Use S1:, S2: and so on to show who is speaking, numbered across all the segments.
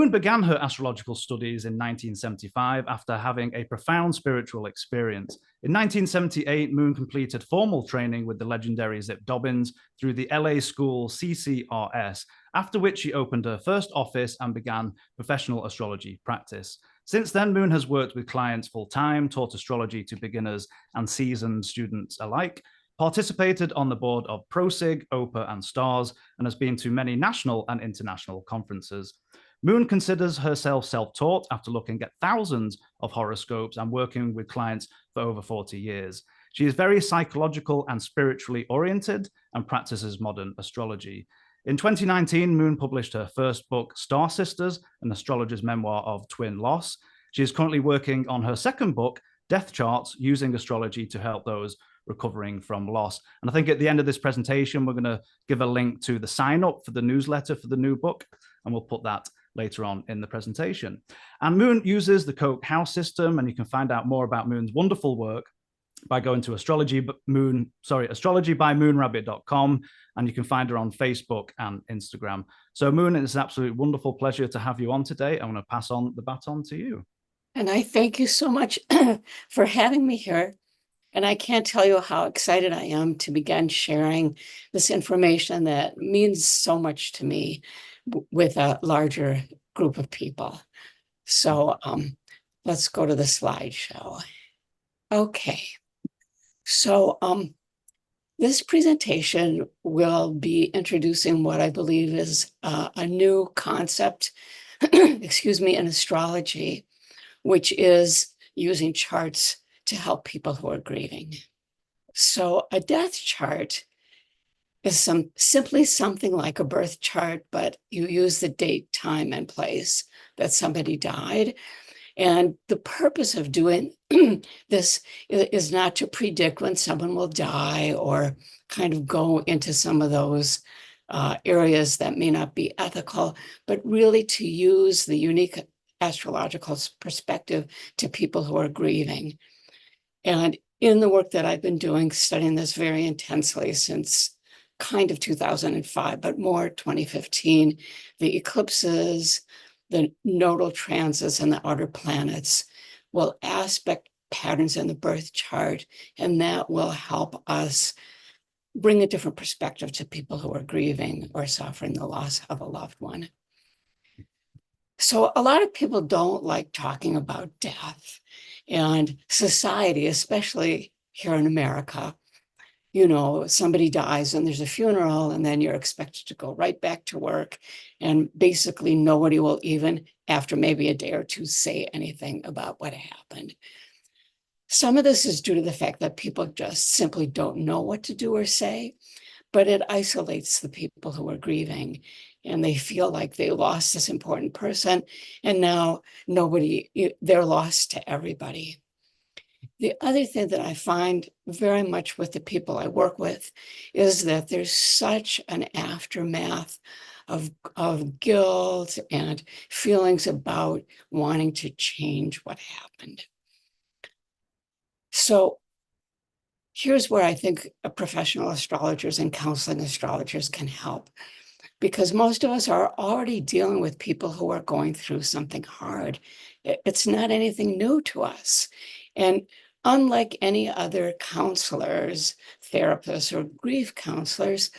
S1: Moon began her astrological studies in 1975 after having a profound spiritual experience. In 1978, Moon completed formal training with the legendary Zip Dobbins through the LA school CCRS, after which she opened her first office and began professional astrology practice. Since then, Moon has worked with clients full-time, taught astrology to beginners and seasoned students alike, participated on the board of ProSig, OPA, and STARS, and has been to many national and international conferences. Moon considers herself self-taught after looking at thousands of horoscopes and working with clients for over 40 years. She is very psychological and spiritually oriented and practices modern astrology. In 2019, Moon published her first book, Star Sisters, an astrologer's memoir of twin loss. She is currently working on her second book, Death Charts, using astrology to help those recovering from loss. And I think at the end of this presentation, we're going to give a link to the sign up for the newsletter for the new book, and we'll put that later on in the presentation. And Moon uses the Koch house system, and you can find out more about Moon's wonderful work by going to astrologybymoonrabbit.com, and you can find her on Facebook and Instagram. So Moon, it's an absolute wonderful pleasure to have you on today. I'm going to pass on the baton to you.
S2: And I thank you so much for having me here. And I can't tell you how excited I am to begin sharing this information that means so much to me with a larger group of people. So let's go to the slideshow. Okay, so this presentation will be introducing what I believe is a new concept, excuse me, in astrology, which is using charts to help people who are grieving. So a death chart is simply something like a birth chart, but you use the date, time, and place that somebody died. And the purpose of doing this is not to predict when someone will die or kind of go into some of those areas that may not be ethical, but really to use the unique astrological perspective to people who are grieving. And in the work that I've been doing, studying this very intensely since kind of 2005, but more 2015, the eclipses, the nodal transits, and the outer planets will aspect patterns in the birth chart, and that will help us bring a different perspective to people who are grieving or suffering the loss of a loved one. So a lot of people don't like talking about death, and society, especially here in America, you know, somebody dies and there's a funeral and then you're expected to go right back to work, and basically nobody will even, after maybe a day or two, say anything about what happened. Some of this is due to the fact that people just simply don't know what to do or say, but it isolates the people who are grieving, and they feel like they lost this important person, and now they're lost to everybody. The other thing that I find very much with the people I work with is that there's such an aftermath of guilt and feelings about wanting to change what happened. So here's where I think professional astrologers and counseling astrologers can help, because most of us are already dealing with people who are going through something hard. It's not anything new to us. And unlike any other counselors, therapists, or grief counselors,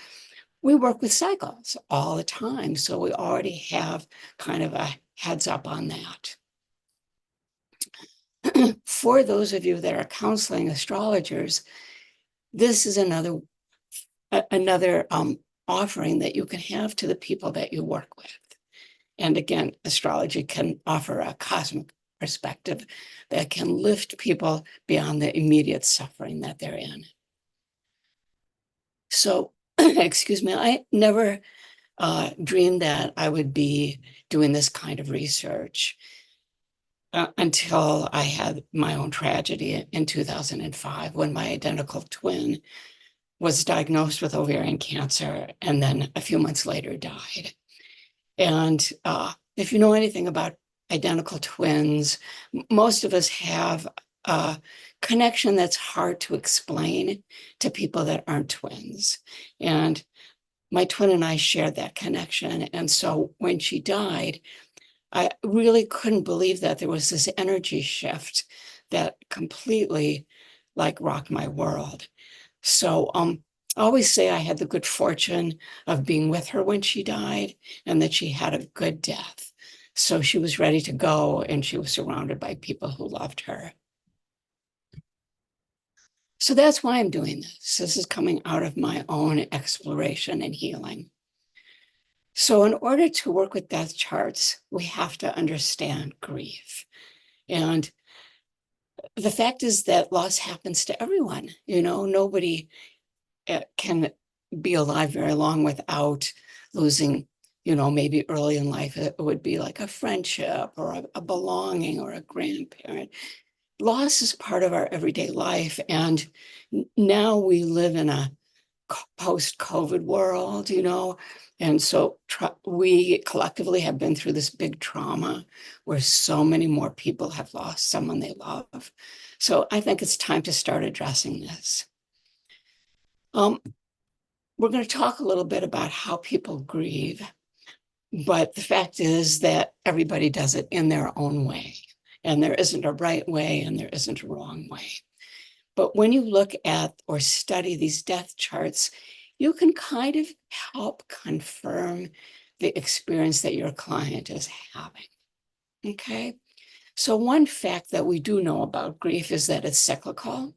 S2: we work with cycles all the time. So we already have kind of a heads up on that. For those of you that are counseling astrologers, this is another offering that you can have to the people that you work with. And again, astrology can offer a cosmic perspective that can lift people beyond the immediate suffering that they're in. So, excuse me, I never dreamed that I would be doing this kind of research until I had my own tragedy in 2005, when my identical twin was diagnosed with ovarian cancer and then a few months later died. And if you know anything about identical twins, most of us have a connection that's hard to explain to people that aren't twins. And my twin and I shared that connection. And so when she died, I really couldn't believe that there was this energy shift that completely like rocked my world. So I always say I had the good fortune of being with her when she died and that she had a good death. So she was ready to go and she was surrounded by people who loved her. So that's why I'm doing this. This is coming out of my own exploration and healing. So in order to work with death charts, we have to understand grief. And the fact is that loss happens to everyone. Nobody can be alive very long without losing, maybe early in life, it would be like a friendship or a belonging or a grandparent. Loss is part of our everyday life. And now we live in a post-COVID world, and so we collectively have been through this big trauma where so many more people have lost someone they love. So I think it's time to start addressing this. We're going to talk a little bit about how people grieve, but the fact is that everybody does it in their own way, and there isn't a right way and there isn't a wrong way. But when you look at or study these death charts, you can kind of help confirm the experience that your client is having. Okay? So one fact that we do know about grief is that it's cyclical,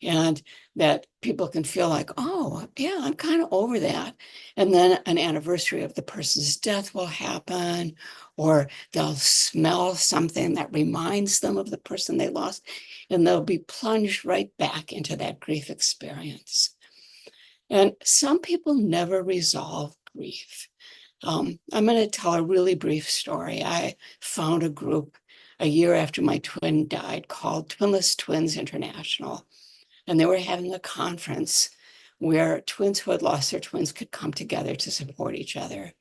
S2: and that people can feel like, oh, yeah, I'm kind of over that. And then an anniversary of the person's death will happen, or they'll smell something that reminds them of the person they lost, and they'll be plunged right back into that grief experience. And some people never resolve grief. I'm going to tell a really brief story. I found a group a year after my twin died called Twinless Twins International. And they were having a conference where twins who had lost their twins could come together to support each other.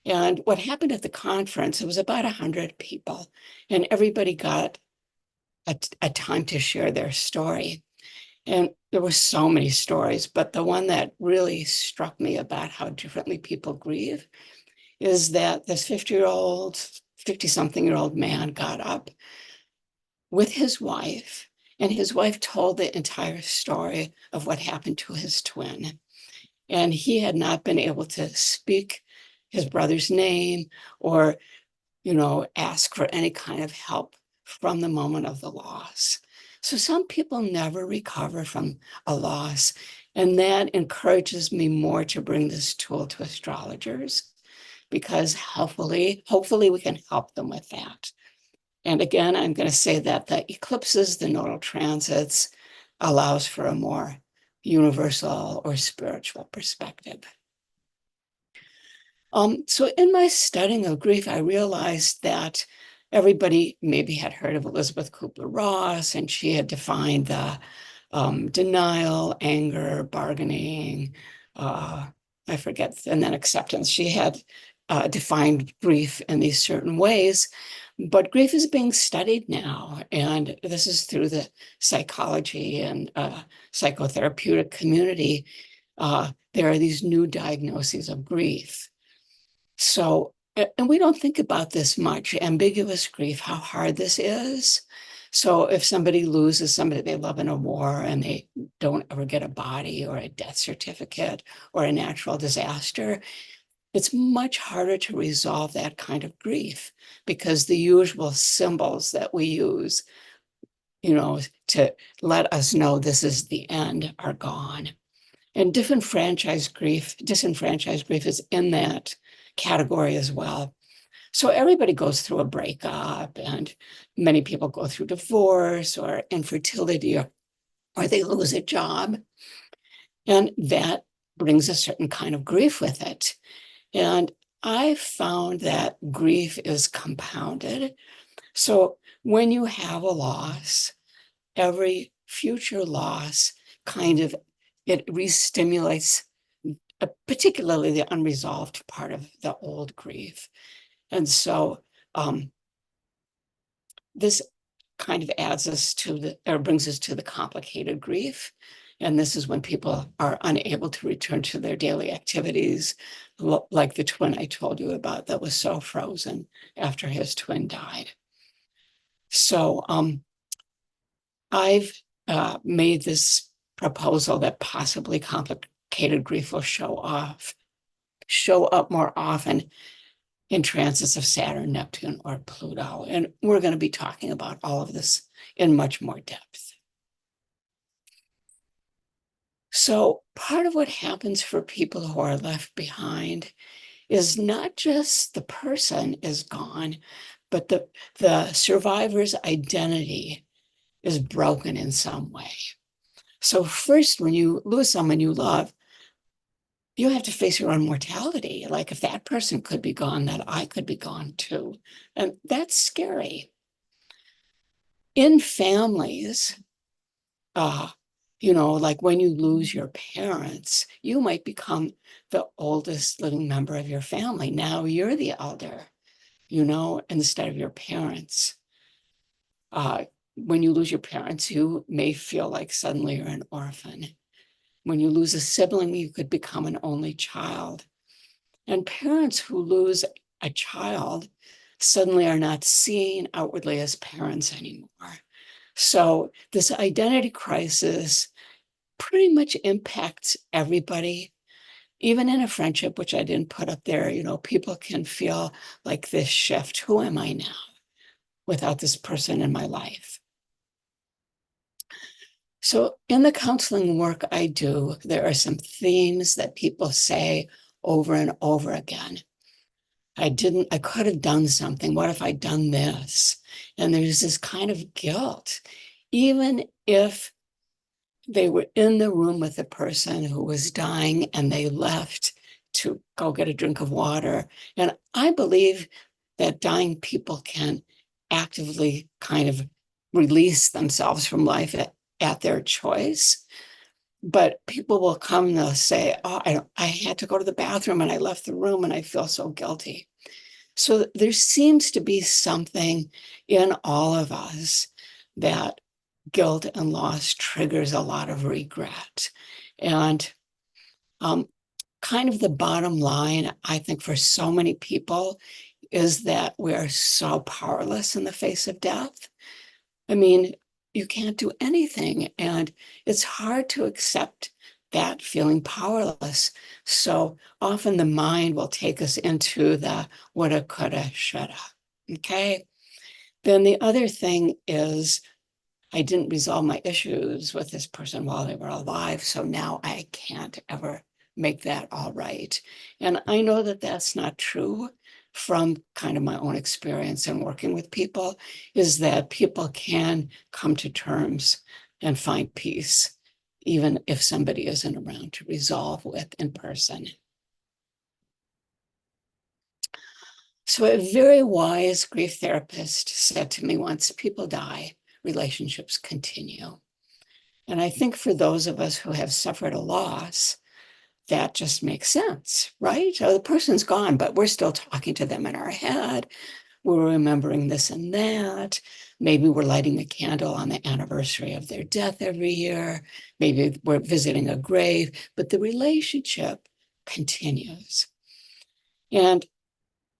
S2: And what happened at the conference, it was about 100 people, and everybody got a time to share their story. And there were so many stories, but the one that really struck me about how differently people grieve is that this 50-something-year-old man got up with his wife, and his wife told the entire story of what happened to his twin. And he had not been able to speak his brother's name or, ask for any kind of help from the moment of the loss. So some people never recover from a loss. And that encourages me more to bring this tool to astrologers, because hopefully we can help them with that. And again, I'm going to say that the eclipses, the nodal transits, allows for a more universal or spiritual perspective. So in my studying of grief, I realized that everybody maybe had heard of Elizabeth Kubler-Ross, and she had defined the denial, anger, bargaining, I forget, and then acceptance. She had defined grief in these certain ways. But grief is being studied now, and this is through the psychology and psychotherapeutic community. There are these new diagnoses of grief. So, and we don't think about this much, ambiguous grief, how hard this is. So if somebody loses somebody they love in a war and they don't ever get a body or a death certificate or a natural disaster, it's much harder to resolve that kind of grief because the usual symbols that we use, to let us know this is the end are gone. And disenfranchised grief is in that category as well. So everybody goes through a breakup, and many people go through divorce or infertility, or they lose a job. And that brings a certain kind of grief with it. And I found that grief is compounded. So when you have a loss, every future loss it re-stimulates particularly the unresolved part of the old grief. And so this kind of brings us to the complicated grief. And this is when people are unable to return to their daily activities, like the twin I told you about that was so frozen after his twin died. So I've made this proposal that possibly complicated grief will show up more often in transits of Saturn, Neptune, or Pluto. And we're going to be talking about all of this in much more depth. So part of what happens for people who are left behind is not just the person is gone, but the survivor's identity is broken in some way. So first, when you lose someone you love, you have to face your own mortality. Like if that person could be gone, that I could be gone too. And that's scary. In families, like when you lose your parents, you might become the oldest living member of your family. Now you're the elder, instead of your parents. When you lose your parents, you may feel like suddenly you're an orphan. When you lose a sibling, you could become an only child. And parents who lose a child suddenly are not seen outwardly as parents anymore. So this identity crisis pretty much impacts everybody. Even in a friendship, which I didn't put up there, people can feel like this shift. Who am I now without this person in my life? So in the counseling work I do, there are some themes that people say over and over again. I could have done something. What if I'd done this? And there's this kind of guilt, even if they were in the room with the person who was dying and they left to go get a drink of water. And I believe that dying people can actively kind of release themselves from life at their choice. But people will come and they'll say, oh, I had to go to the bathroom and I left the room and I feel so guilty. So there seems to be something in all of us that guilt and loss triggers a lot of regret. And kind of the bottom line, I think, for so many people is that we're so powerless in the face of death. I mean, you can't do anything, and it's hard to accept that feeling powerless. So often the mind will take us into the woulda, coulda, shoulda. Okay. Then the other thing is I didn't resolve my issues with this person while they were alive, so now I can't ever make that all right. And I know that that's not true from kind of my own experience in working with people, is that people can come to terms and find peace, even if somebody isn't around to resolve with in person. So a very wise grief therapist said to me once, people die, relationships continue. And I think for those of us who have suffered a loss, that just makes sense, right? So the person's gone, but we're still talking to them in our head. We're remembering this and that. Maybe we're lighting a candle on the anniversary of their death every year. Maybe we're visiting a grave, but the relationship continues. And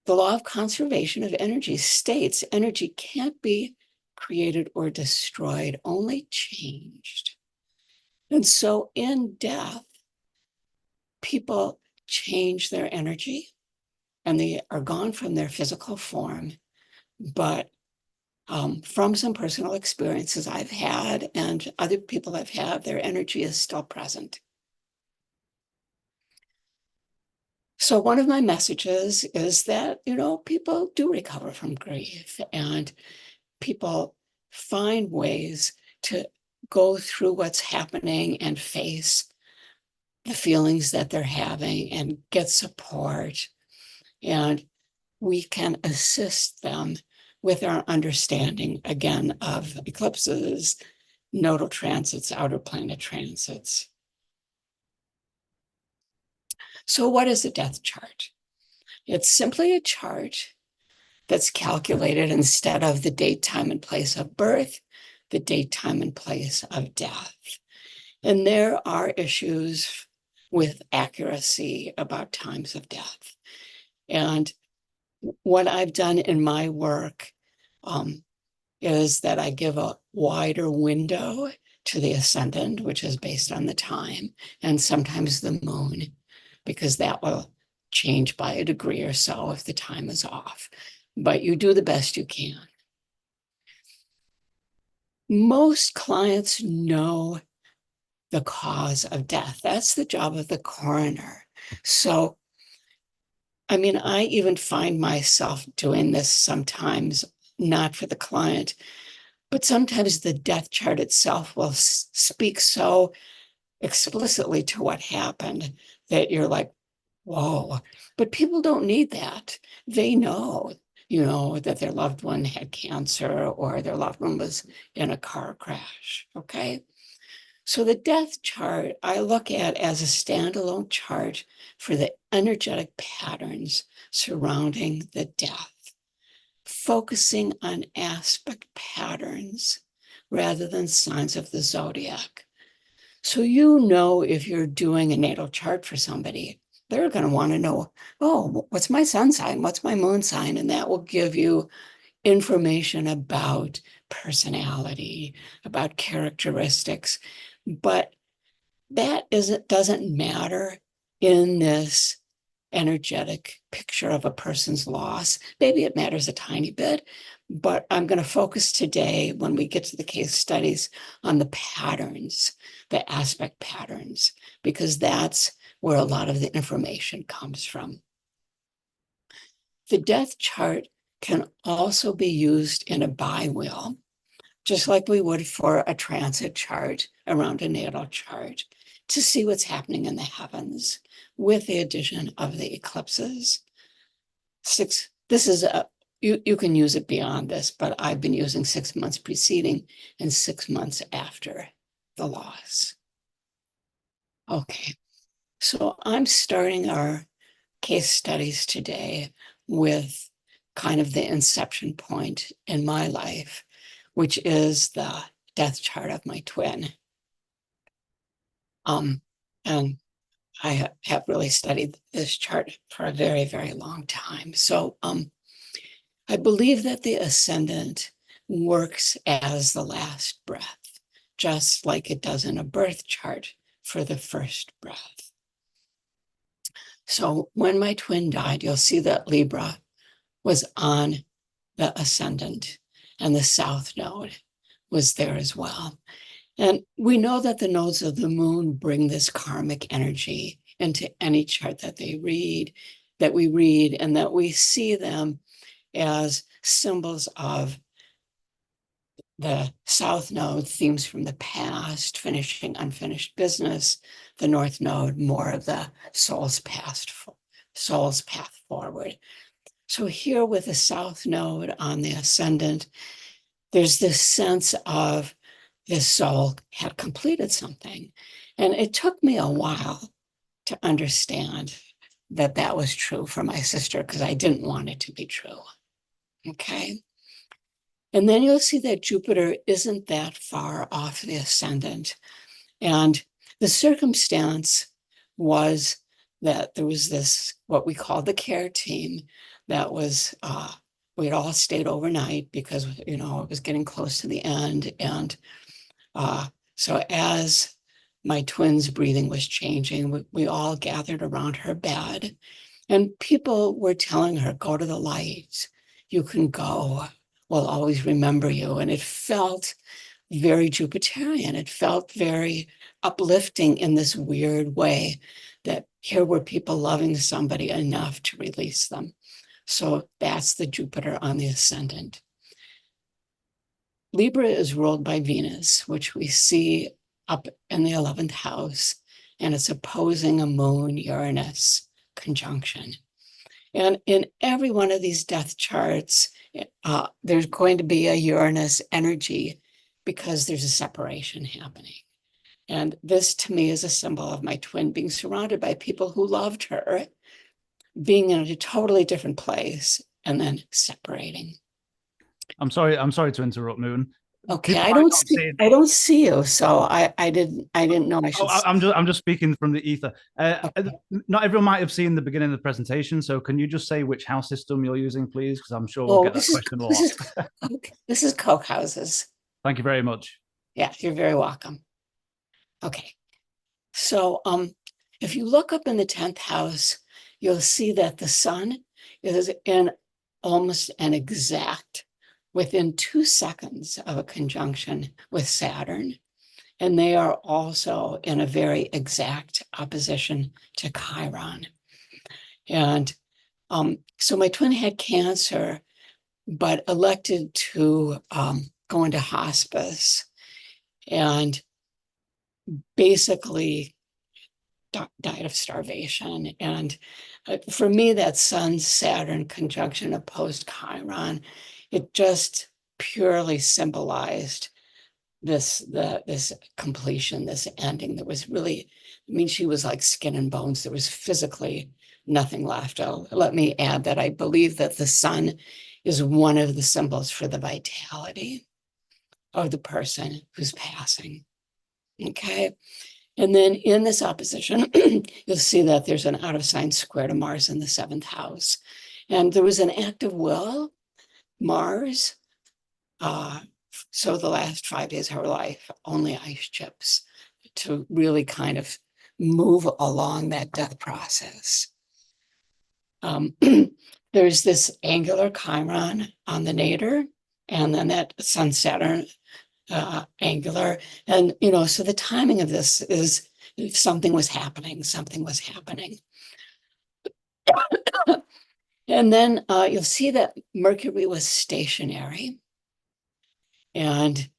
S2: the law of conservation of energy states energy can't be created or destroyed, only changed. And so in death, people change their energy and they are gone from their physical form. But from some personal experiences I've had and other people I've had, their energy is still present. So one of my messages is that, people do recover from grief and people find ways to go through what's happening and face the feelings that they're having and get support. And we can assist them with our understanding, again, of eclipses, nodal transits, outer planet transits. So what is a death chart? It's simply a chart that's calculated instead of the date, time, and place of birth, the date, time, and place of death. And there are issues with accuracy about times of death. And what I've done in my work is that I give a wider window to the ascendant, which is based on the time, and sometimes the moon, because that will change by a degree or so if the time is off. But you do the best you can. Most clients know the cause of death. That's the job of the coroner. So, I mean, I even find myself doing this sometimes, not for the client, but sometimes the death chart itself will speak so explicitly to what happened that you're like, whoa. But people don't need that. They know, that their loved one had cancer or their loved one was in a car crash. Okay. So the death chart I look at as a standalone chart for the energetic patterns surrounding the death, focusing on aspect patterns rather than signs of the zodiac. So if you're doing a natal chart for somebody, they're going to want to know, oh, what's my sun sign? What's my moon sign? And that will give you information about personality, about characteristics. But that doesn't matter in this energetic picture of a person's loss. Maybe it matters a tiny bit, but I'm going to focus today, when we get to the case studies, on the patterns, the aspect patterns, because that's where a lot of the information comes from. The death chart can also be used in a bi-wheel, just like we would for a transit chart around a natal chart, to see what's happening in the heavens with the addition of the eclipses. You can use it beyond this, but I've been using 6 months preceding and 6 months after the loss. Okay, so I'm starting our case studies today with kind of the inception point in my life, which is the death chart of my twin. And I have really studied this chart for a very, very long time. So I believe that the ascendant works as the last breath, just like it does in a birth chart for the first breath. So when my twin died, you'll see that Libra was on the ascendant and the south node was there as well. And we know that the nodes of the moon bring this karmic energy into any chart that we read, and that we see them as symbols of the south node, themes from the past, finishing unfinished business, the north node, more of the soul's path forward. So here with the south node on the ascendant, there's this sense of this soul had completed something. And it took me a while to understand that that was true for my sister, because I didn't want it to be true. Okay. And then you'll see that Jupiter isn't that far off the ascendant. And the circumstance was that there was this, what we call the care team, that was, we'd all stayed overnight because, it was getting close to the end. And so as my twin's breathing was changing, we all gathered around her bed, and people were telling her, go to the light, you can go, we'll always remember you. And it felt very Jupiterian. It felt very uplifting in this weird way, that here were people loving somebody enough to release them. So that's the Jupiter on the ascendant. Libra is ruled by Venus, which we see up in the 11th house, and it's opposing a Moon-Uranus conjunction. And in every one of these death charts, there's going to be a Uranus energy, because there's a separation happening. And this, to me, is a symbol of my twin being surrounded by people who loved her, being in a totally different place, and then separating.
S1: I'm sorry to interrupt, Moon.
S2: Okay,
S1: People
S2: I
S1: might
S2: don't
S1: not
S2: see
S1: see it.
S2: I don't see you, so I didn't know I
S1: Oh,
S2: should.
S1: I'm just speaking from the ether.
S2: Okay.
S1: Not everyone might have seen the beginning of the presentation, so can you just say which house system you're using, please? Because I'm sure we'll
S2: Oh,
S1: get that question a
S2: this
S1: lot.
S2: is okay. This is Coke houses.
S1: Thank you very much.
S2: Yeah, you're very welcome. Okay. So if you look up in the 10th house, you'll see that the sun is in almost an exact within 2 seconds of a conjunction with Saturn. And they are also in a very exact opposition to Chiron. And so my twin had cancer, but elected to go into hospice and basically died of starvation. And for me, that Sun Saturn conjunction opposed Chiron, it just purely symbolized this completion, this ending. That was really, I mean, she was like skin and bones. There was physically nothing left. Let me add that I believe that the sun is one of the symbols for the vitality of the person who's passing. Okay. And then in this opposition, you'll see that there's an out of sign square to Mars in the 7th house. And there was an active will, Mars. So the last 5 days of her life, only ice chips to really kind of move along that death process. There's this angular Chiron on the nadir, and then that Sun Saturn angular. And, so the timing of this is if something was happening, something was happening. And then you'll see that Mercury was stationary. And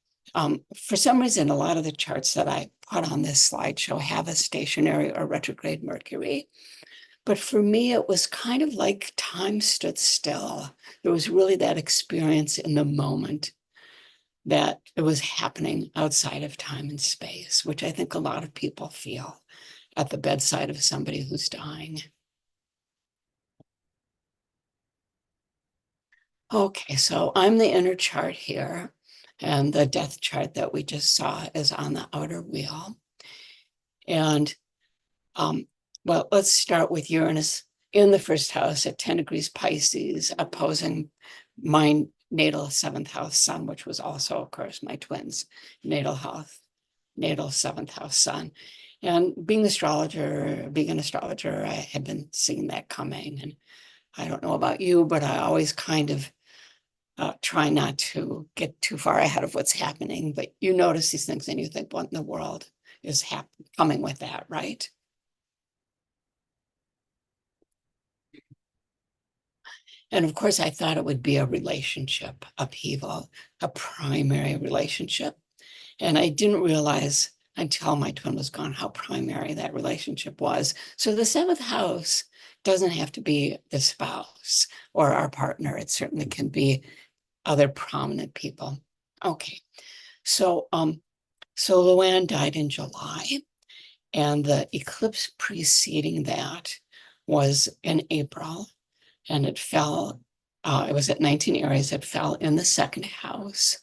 S2: for some reason, a lot of the charts that I put on this slideshow have a stationary or retrograde Mercury. But for me, it was kind of like time stood still. There was really that experience in the moment that it was happening outside of time and space, which I think a lot of people feel at the bedside of somebody who's dying. Okay, so I'm the inner chart here, and the death chart that we just saw is on the outer wheel. And well, let's start with Uranus in the 1st house at 10 degrees Pisces, opposing my natal 7th house sun, which was also, of course, my twins' natal 7th house sun. And being an astrologer, I had been seeing that coming. And I don't know about you, but I always kind of try not to get too far ahead of what's happening. But you notice these things and you think, what in the world is coming with that, right? And of course, I thought it would be a relationship upheaval, a primary relationship. And I didn't realize until my twin was gone how primary that relationship was. So the 7th house doesn't have to be the spouse or our partner. It certainly can be other prominent people. Okay. So Luann died in July, and the eclipse preceding that was in April. And it fell, it was at 19 Aries, it fell in the 2nd house,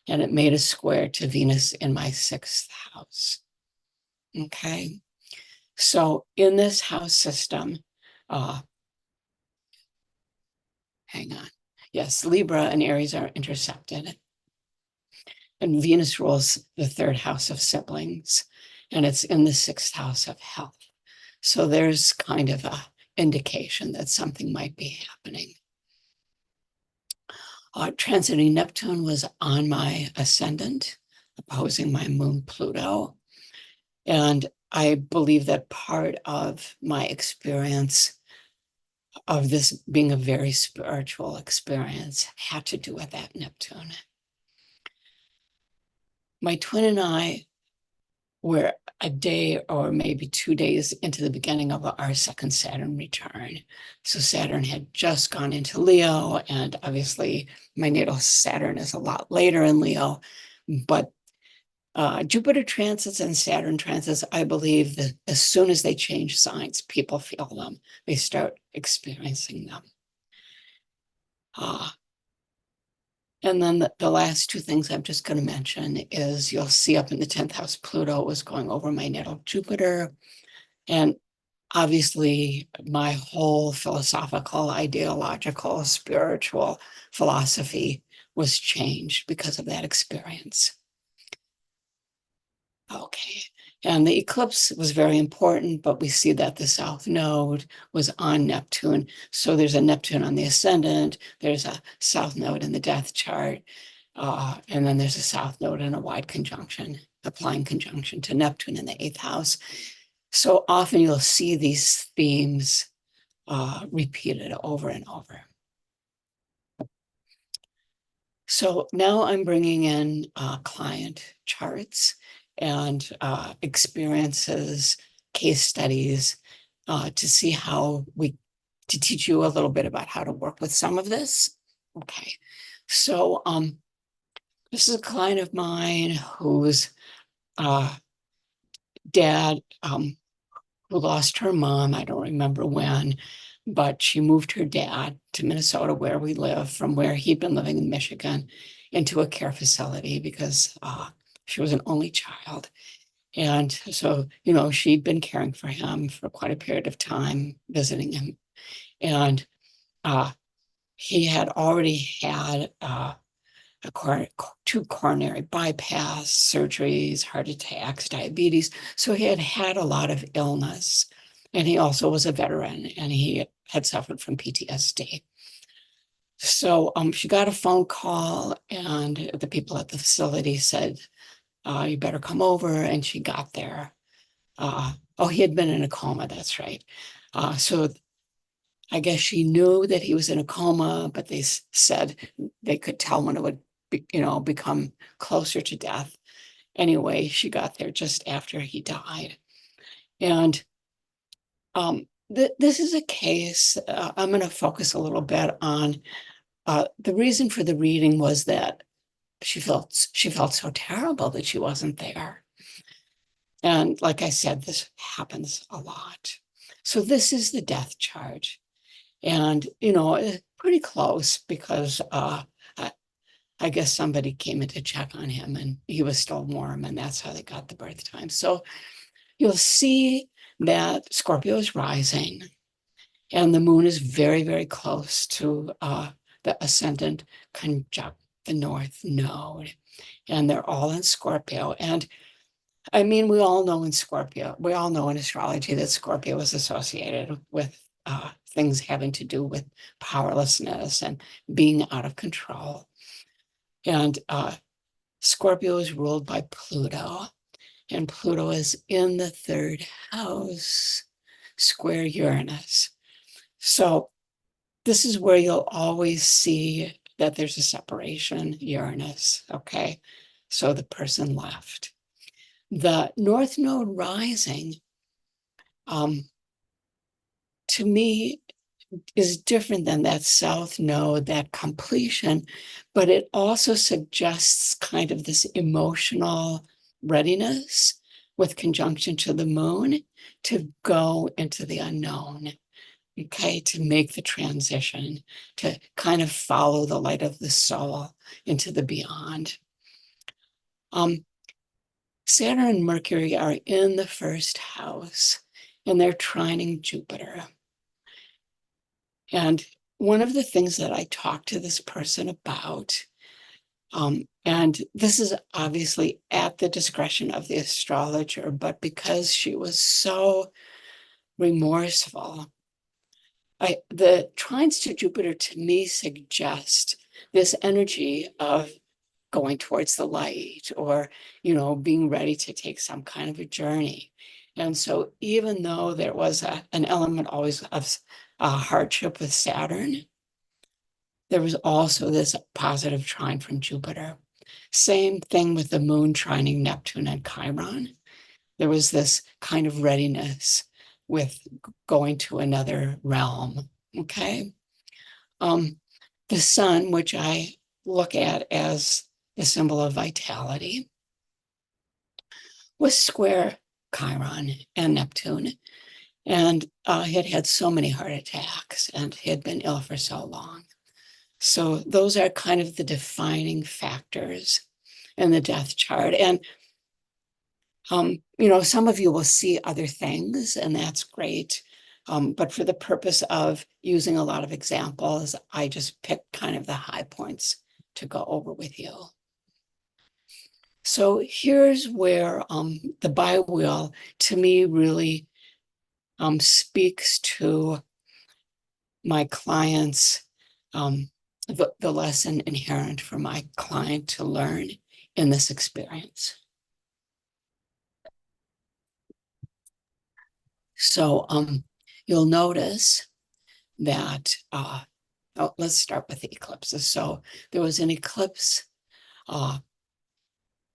S2: and it made a square to Venus in my 6th house. Okay. So in this house system, hang on. Yes, Libra and Aries are intercepted. And Venus rules the 3rd house of siblings, and it's in the 6th house of health. So there's kind of a indication that something might be happening. Transiting Neptune was on my ascendant, opposing my moon Pluto. And I believe that part of my experience of this being a very spiritual experience had to do with that Neptune. My twin and I were a day or maybe 2 days into the beginning of our 2nd Saturn return. So Saturn had just gone into Leo, and obviously my natal Saturn is a lot later in Leo, but Jupiter transits and Saturn transits, I believe that as soon as they change signs, people feel them. They start experiencing them. And then the last two things I'm just going to mention is you'll see up in the 10th house, Pluto was going over my natal Jupiter. And obviously, my whole philosophical, ideological, spiritual philosophy was changed because of that experience. Okay. And the eclipse was very important, but we see that the South Node was on Neptune. So there's a Neptune on the ascendant, there's a South Node in the death chart, and then there's a South Node in a wide conjunction, applying conjunction to Neptune in the 8th house. So often you'll see these themes repeated over and over. So now I'm bringing in client charts and experiences, case studies to see how to teach you a little bit about how to work with some of this. Okay, so this is a client of mine whose dad who lost her mom, I don't remember when, but she moved her dad to Minnesota, where we live, from where he'd been living in Michigan, into a care facility because she was an only child. And so, she'd been caring for him for quite a period of time, visiting him. And he had already had two coronary bypass surgeries, heart attacks, diabetes. So he had had a lot of illness. And he also was a veteran and he had suffered from PTSD. So she got a phone call and the people at the facility said, you better come over. And she got there. He had been in a coma, that's right. So I guess she knew that he was in a coma, but they said they could tell when it would become closer to death. Anyway, she got there just after he died. And this is a case, I'm going to focus a little bit on the reason for the reading was that she felt so terrible that she wasn't there. And like I said, this happens a lot. So this is the death chart. And, pretty close because I guess somebody came in to check on him and he was still warm, and that's how they got the birth time. So you'll see that Scorpio is rising and the moon is very, very close to the ascendant conjunct the North Node. And they're all in Scorpio. And I mean, we all know in astrology that Scorpio is associated with things having to do with powerlessness and being out of control. And Scorpio is ruled by Pluto, and Pluto is in the 3rd house, square Uranus. So this is where you'll always see that there's a separation, Uranus, okay? So the person left. The North Node rising, to me, is different than that South Node, that completion, but it also suggests kind of this emotional readiness with conjunction to the moon to go into the unknown, okay, to make the transition, to kind of follow the light of the soul into the beyond. Saturn and Mercury are in the 1st house and they're trining Jupiter. And one of the things that I talked to this person about, and this is obviously at the discretion of the astrologer, but because she was so remorseful, the trines to Jupiter to me suggest this energy of going towards the light or, being ready to take some kind of a journey. And so even though there was an element always of hardship with Saturn, there was also this positive trine from Jupiter. Same thing with the moon trining Neptune and Chiron. There was this kind of readiness with going to another realm, okay? The sun, which I look at as the symbol of vitality, was square Chiron and Neptune. And he had had so many heart attacks and he had been ill for so long. So those are kind of the defining factors in the death chart. And, some of you will see other things, and that's great. But for the purpose of using a lot of examples, I just picked kind of the high points to go over with you. So here's where the bi-wheel, to me, really speaks to my clients, the lesson inherent for my client to learn in this experience. So you'll notice that, let's start with the eclipses. So there was an eclipse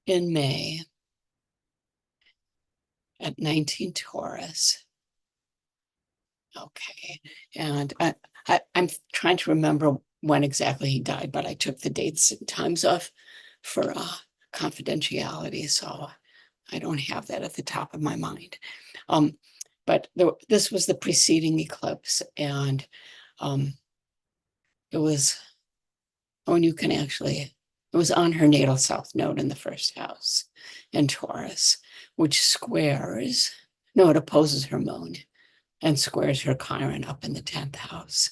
S2: in May at 19 Taurus. Okay, and I'm trying to remember when exactly he died, but I took the dates and times off for confidentiality, so I don't have that at the top of my mind. But this was the preceding eclipse, and it was, it was on her natal south node in the first house in Taurus, which squares, no, it opposes her moon and squares her Chiron up in the 10th house.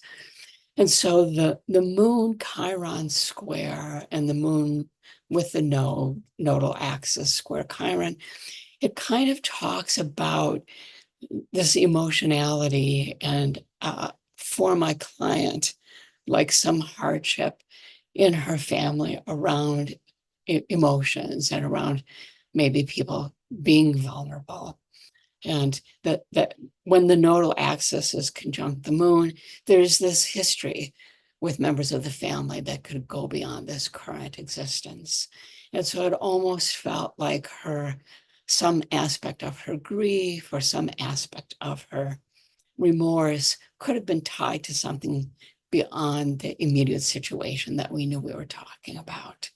S2: And so the moon Chiron square and the moon with the nodal axis square Chiron, it kind of talks about this emotionality and for my client, like some hardship in her family around emotions and around maybe people being vulnerable. And that when the nodal axis is conjunct the moon, there's this history with members of the family that could go beyond this current existence. And so it almost felt like some aspect of her grief or some aspect of her remorse could have been tied to something beyond the immediate situation that we knew we were talking about.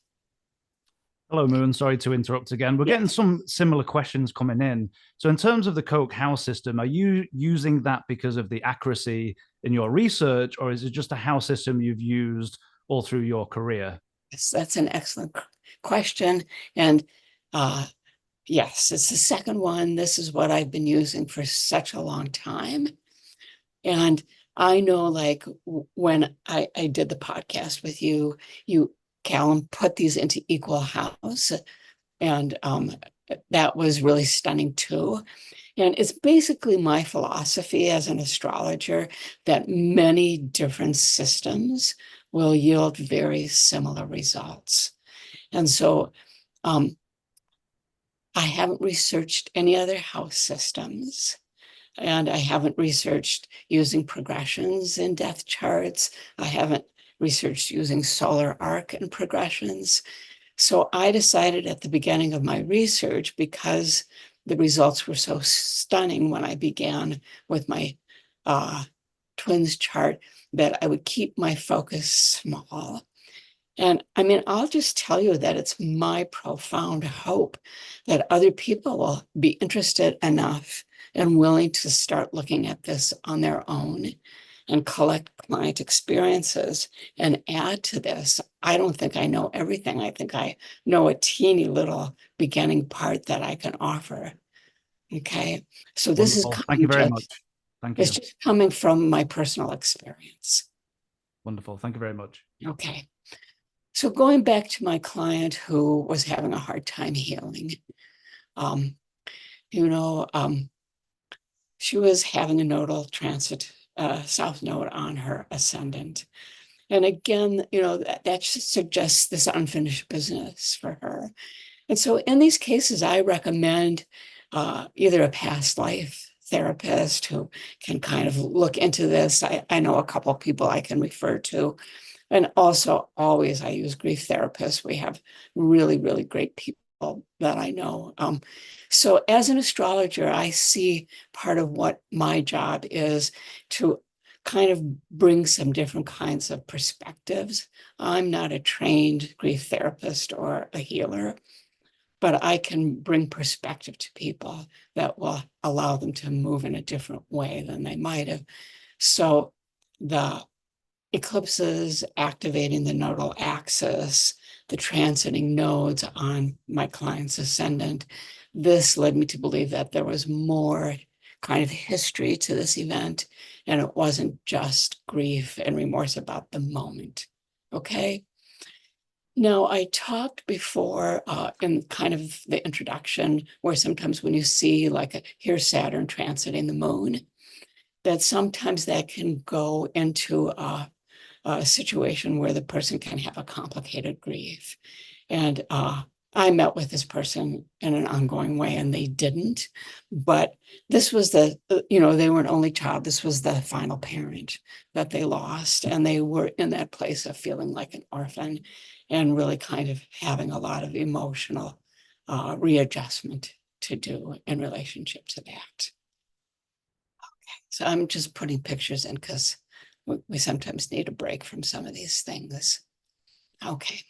S1: Hello, Moon. Sorry to interrupt again. We're getting some similar questions coming in. So in terms of the Koch house system, are you using that because of the accuracy in your research, or is it just a house system you've used all through your career?
S2: Yes, that's an excellent question. And yes, it's the second one. This is what I've been using for such a long time. And I know, like, when I did the podcast with you, Callum, put these into equal house. And that was really stunning too. And it's basically my philosophy as an astrologer that many different systems will yield very similar results. And so I haven't researched any other house systems. And I haven't researched using progressions in death charts. I haven't researched using solar arc and progressions. So I decided at the beginning of my research, because the results were so stunning when I began with my twins chart, that I would keep my focus small. And I mean, I'll just tell you that it's my profound hope that other people will be interested enough and willing to start looking at this on their own and collect client experiences and add to this. I don't think I know everything. I think I know a teeny little beginning part that I can offer. Okay. So this is
S1: Wonderful. Thank you very much. Thank you.
S2: It's just coming from my personal experience.
S1: Wonderful. Thank you very much.
S2: Okay. So going back to my client who was having a hard time healing, she was having a nodal transit, south node on her ascendant. And again, that suggests this unfinished business for her. And so in these cases, I recommend either a past life therapist who can kind of look into this. I know a couple of people I can refer to. And also always I use grief therapists. We have really, really great people that I know. So as an astrologer, I see part of what my job is to kind of bring some different kinds of perspectives. I'm not a trained grief therapist or a healer, but I can bring perspective to people that will allow them to move in a different way than they might have. So the eclipses activating the nodal axis, the transiting nodes on my client's ascendant, this led me to believe that there was more kind of history to this event, and it wasn't just grief and remorse about the moment. Okay. Now, I talked before in kind of the introduction, where sometimes when you see here's Saturn transiting the moon, that sometimes that can go into a situation where the person can have a complicated grief. And I met with this person in an ongoing way, and they didn't. But this was they were an only child. This was the final parent that they lost. And they were in that place of feeling like an orphan and really kind of having a lot of emotional readjustment to do in relationship to that. Okay, so I'm just putting pictures in because we sometimes need a break from some of these things. Okay.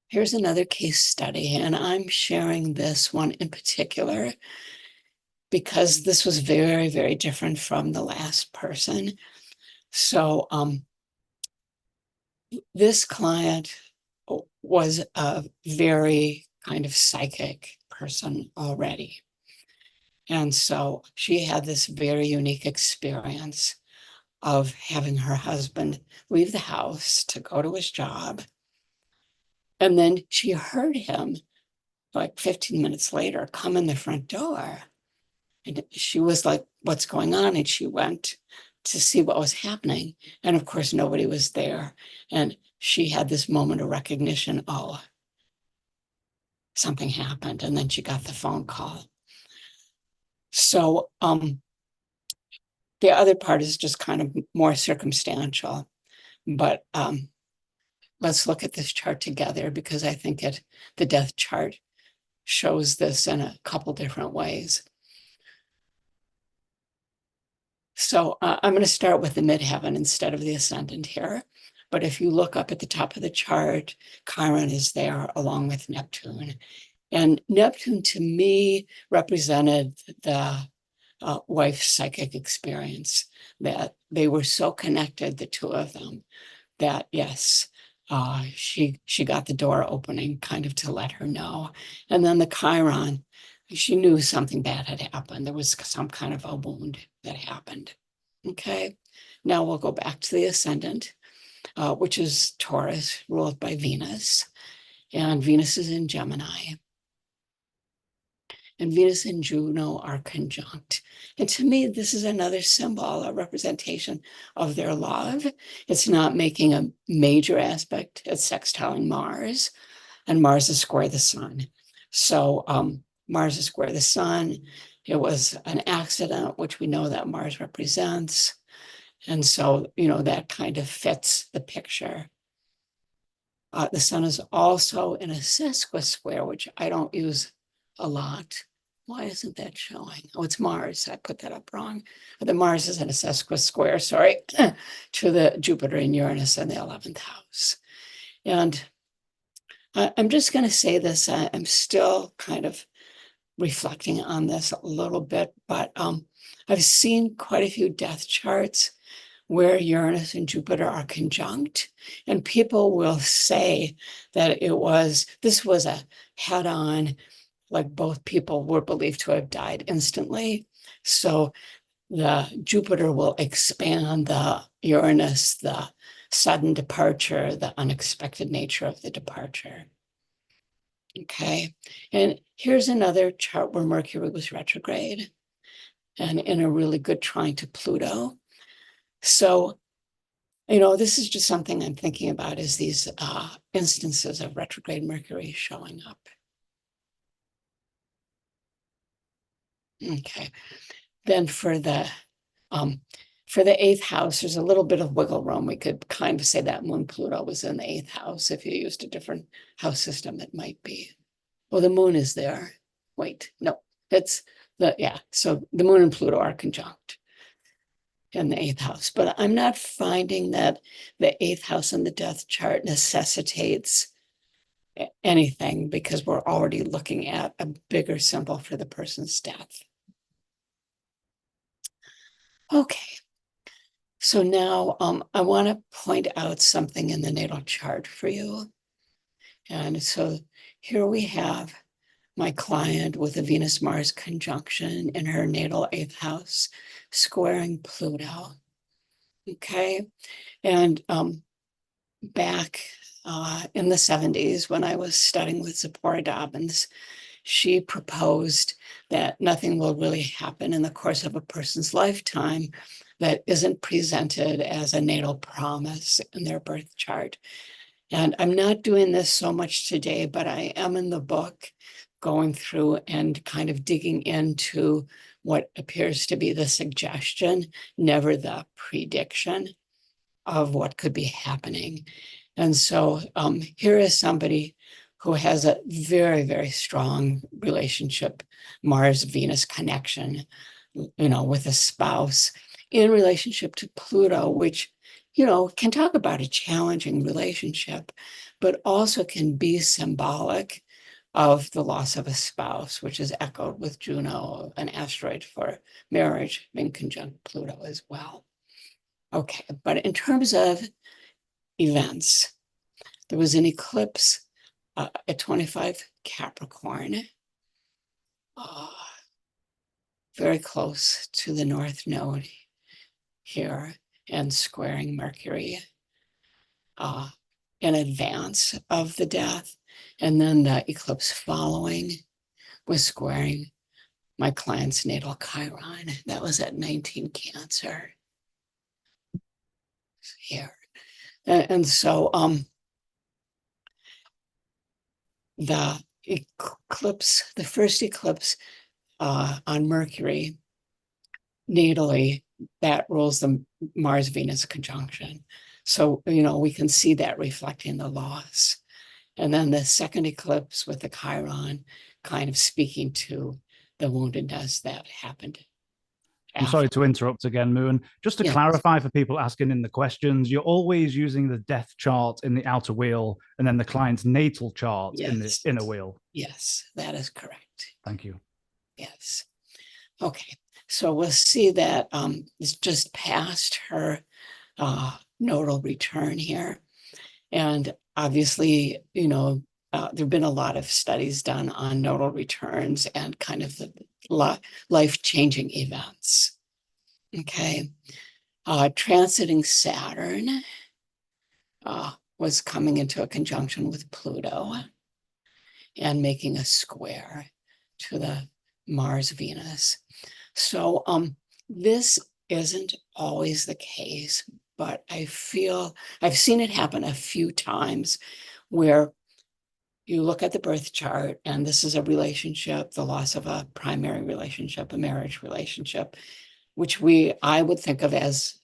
S2: Here's another case study, and I'm sharing this one in particular because this was very, very different from the last person. So this client was a very kind of psychic person already. And so she had this very unique experience of having her husband leave the house to go to his job. And then she heard him like 15 minutes later come in the front door. And she was like, what's going on? And she went to see what was happening. And of course, nobody was there. And she had this moment of recognition. Oh, something happened. And then she got the phone call. So the other part is just kind of more circumstantial. But let's look at this chart together, because I think the death chart shows this in a couple different ways. So I'm going to start with the midheaven instead of the ascendant here. But if you look up at the top of the chart, Chiron is there along with Neptune. And Neptune, to me, represented the wife's psychic experience, that they were so connected, the two of them, that yes, she got the door opening kind of to let her know. And then the Chiron, she knew something bad had happened. There was some kind of a wound that happened. Okay, now we'll go back to the ascendant, which is Taurus, ruled by Venus. And Venus is in Gemini. And Venus and Juno are conjunct. And to me, this is another symbol, a representation of their love. It's not making a major aspect. It's sextiling Mars, and Mars is square the sun. So Mars is square the sun. It was an accident, which we know that Mars represents. And so, that kind of fits the picture. The sun is also in a sesquisquare, which I don't use a lot. Why isn't that showing? Oh, it's Mars. I put that up wrong. The Mars is in a sesquisquare, sorry, to the Jupiter and Uranus in the 11th house. And I'm just going to say this. I'm still kind of reflecting on this a little bit, but I've seen quite a few death charts where Uranus and Jupiter are conjunct, and people will say that this was a head-on, like both people were believed to have died instantly. So the Jupiter will expand the Uranus, the sudden departure, the unexpected nature of the departure. Okay, and here's another chart where Mercury was retrograde and in a really good trine to Pluto. So, this is just something I'm thinking about, is these instances of retrograde Mercury showing up. Okay, then for the 8th house, there's a little bit of wiggle room. We could kind of say that Moon Pluto was in the 8th house. If you used a different house system, it might be. Well, the moon is there. Wait, no, so the moon and Pluto are conjunct in the 8th house, but I'm not finding that the 8th house in the death chart necessitates anything, because we're already looking at a bigger symbol for the person's death. Okay, So now I want to point out something in the natal chart for you. And so here we have my client with a Venus-Mars conjunction in her natal 8th house, squaring Pluto. Okay. And back in the 70s, when I was studying with Zipporah Dobbins, she proposed that nothing will really happen in the course of a person's lifetime that isn't presented as a natal promise in their birth chart. And I'm not doing this so much today, but I am in the book going through and kind of digging into what appears to be the suggestion, never the prediction of what could be happening. And so here is somebody who has a very, very strong relationship, Mars-Venus connection, with a spouse in relationship to Pluto, which, can talk about a challenging relationship, but also can be symbolic of the loss of a spouse, which is echoed with Juno, an asteroid for marriage, being conjunct Pluto as well. Okay, but in terms of events, there was an eclipse at 25 Capricorn, very close to the North Node here, and squaring Mercury in advance of the death. And then the eclipse following was squaring my client's natal Chiron. That was at 19 Cancer here. And so the eclipse, the first eclipse on Mercury natally, that rules the Mars-Venus conjunction. So, we can see that reflecting the loss. And then the second eclipse with the Chiron kind of speaking to the woundedness that happened.
S1: I'm sorry to interrupt again, Moon. Just to clarify for people asking in the questions, you're always using the death chart in the outer wheel and then the client's natal chart in the inner wheel.
S2: Yes, that is correct.
S1: Thank you.
S2: Yes. Okay. So we'll see that it's just past her nodal return here. And obviously, there have been a lot of studies done on nodal returns and kind of the life-changing events. Okay. Transiting Saturn was coming into a conjunction with Pluto and making a square to the Mars-Venus. So this isn't always the case, but I feel I've seen it happen a few times where you look at the birth chart and this is a relationship, the loss of a primary relationship, a marriage relationship, which I would think of as,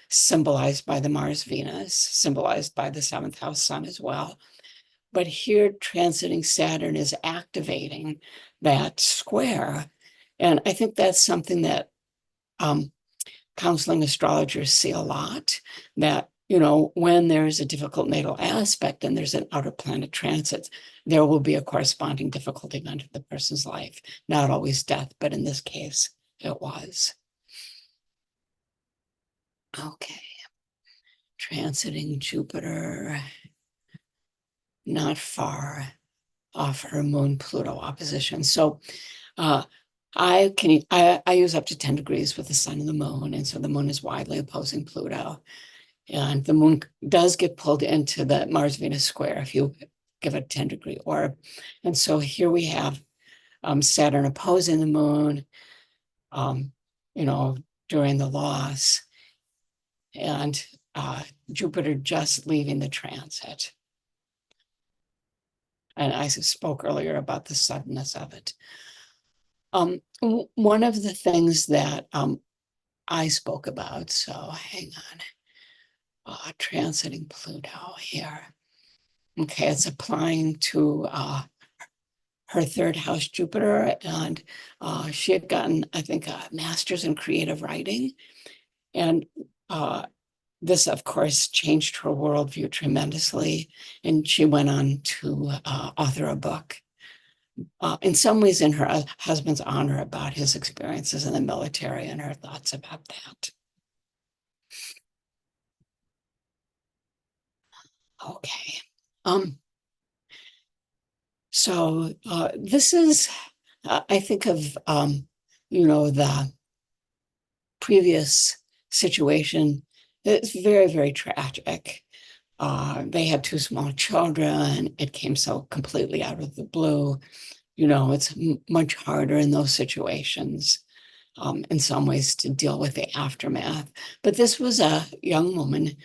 S2: symbolized by the Mars-Venus, symbolized by the 7th house sun as well. But here transiting Saturn is activating that square. And I think that's something that counseling astrologers see a lot, that, when there's a difficult natal aspect and there's an outer planet transit, there will be a corresponding difficult event in the person's life. Not always death, but in this case, it was. Okay. Transiting Jupiter, not far off her Moon-Pluto opposition. So I use up to 10 degrees with the sun and the moon. And so the moon is widely opposing Pluto. And the moon does get pulled into the Mars-Venus square if you give it a 10-degree orb. And so here we have Saturn opposing the moon, during the loss, and Jupiter just leaving the transit. And I spoke earlier about the suddenness of it. One of the things that I spoke about, so hang on, transiting Pluto here. Okay, it's applying to her 3rd house Jupiter, and she had gotten, I think, a master's in creative writing. And this, of course, changed her worldview tremendously. And she went on to author a book, in some ways in her husband's honor, about his experiences in the military and her thoughts about that. Okay. So this is, I think of, the previous situation. It's very, very tragic. They had two small children. It came so completely out of the blue. It's much harder in those situations, in some ways, to deal with the aftermath. But this was a young woman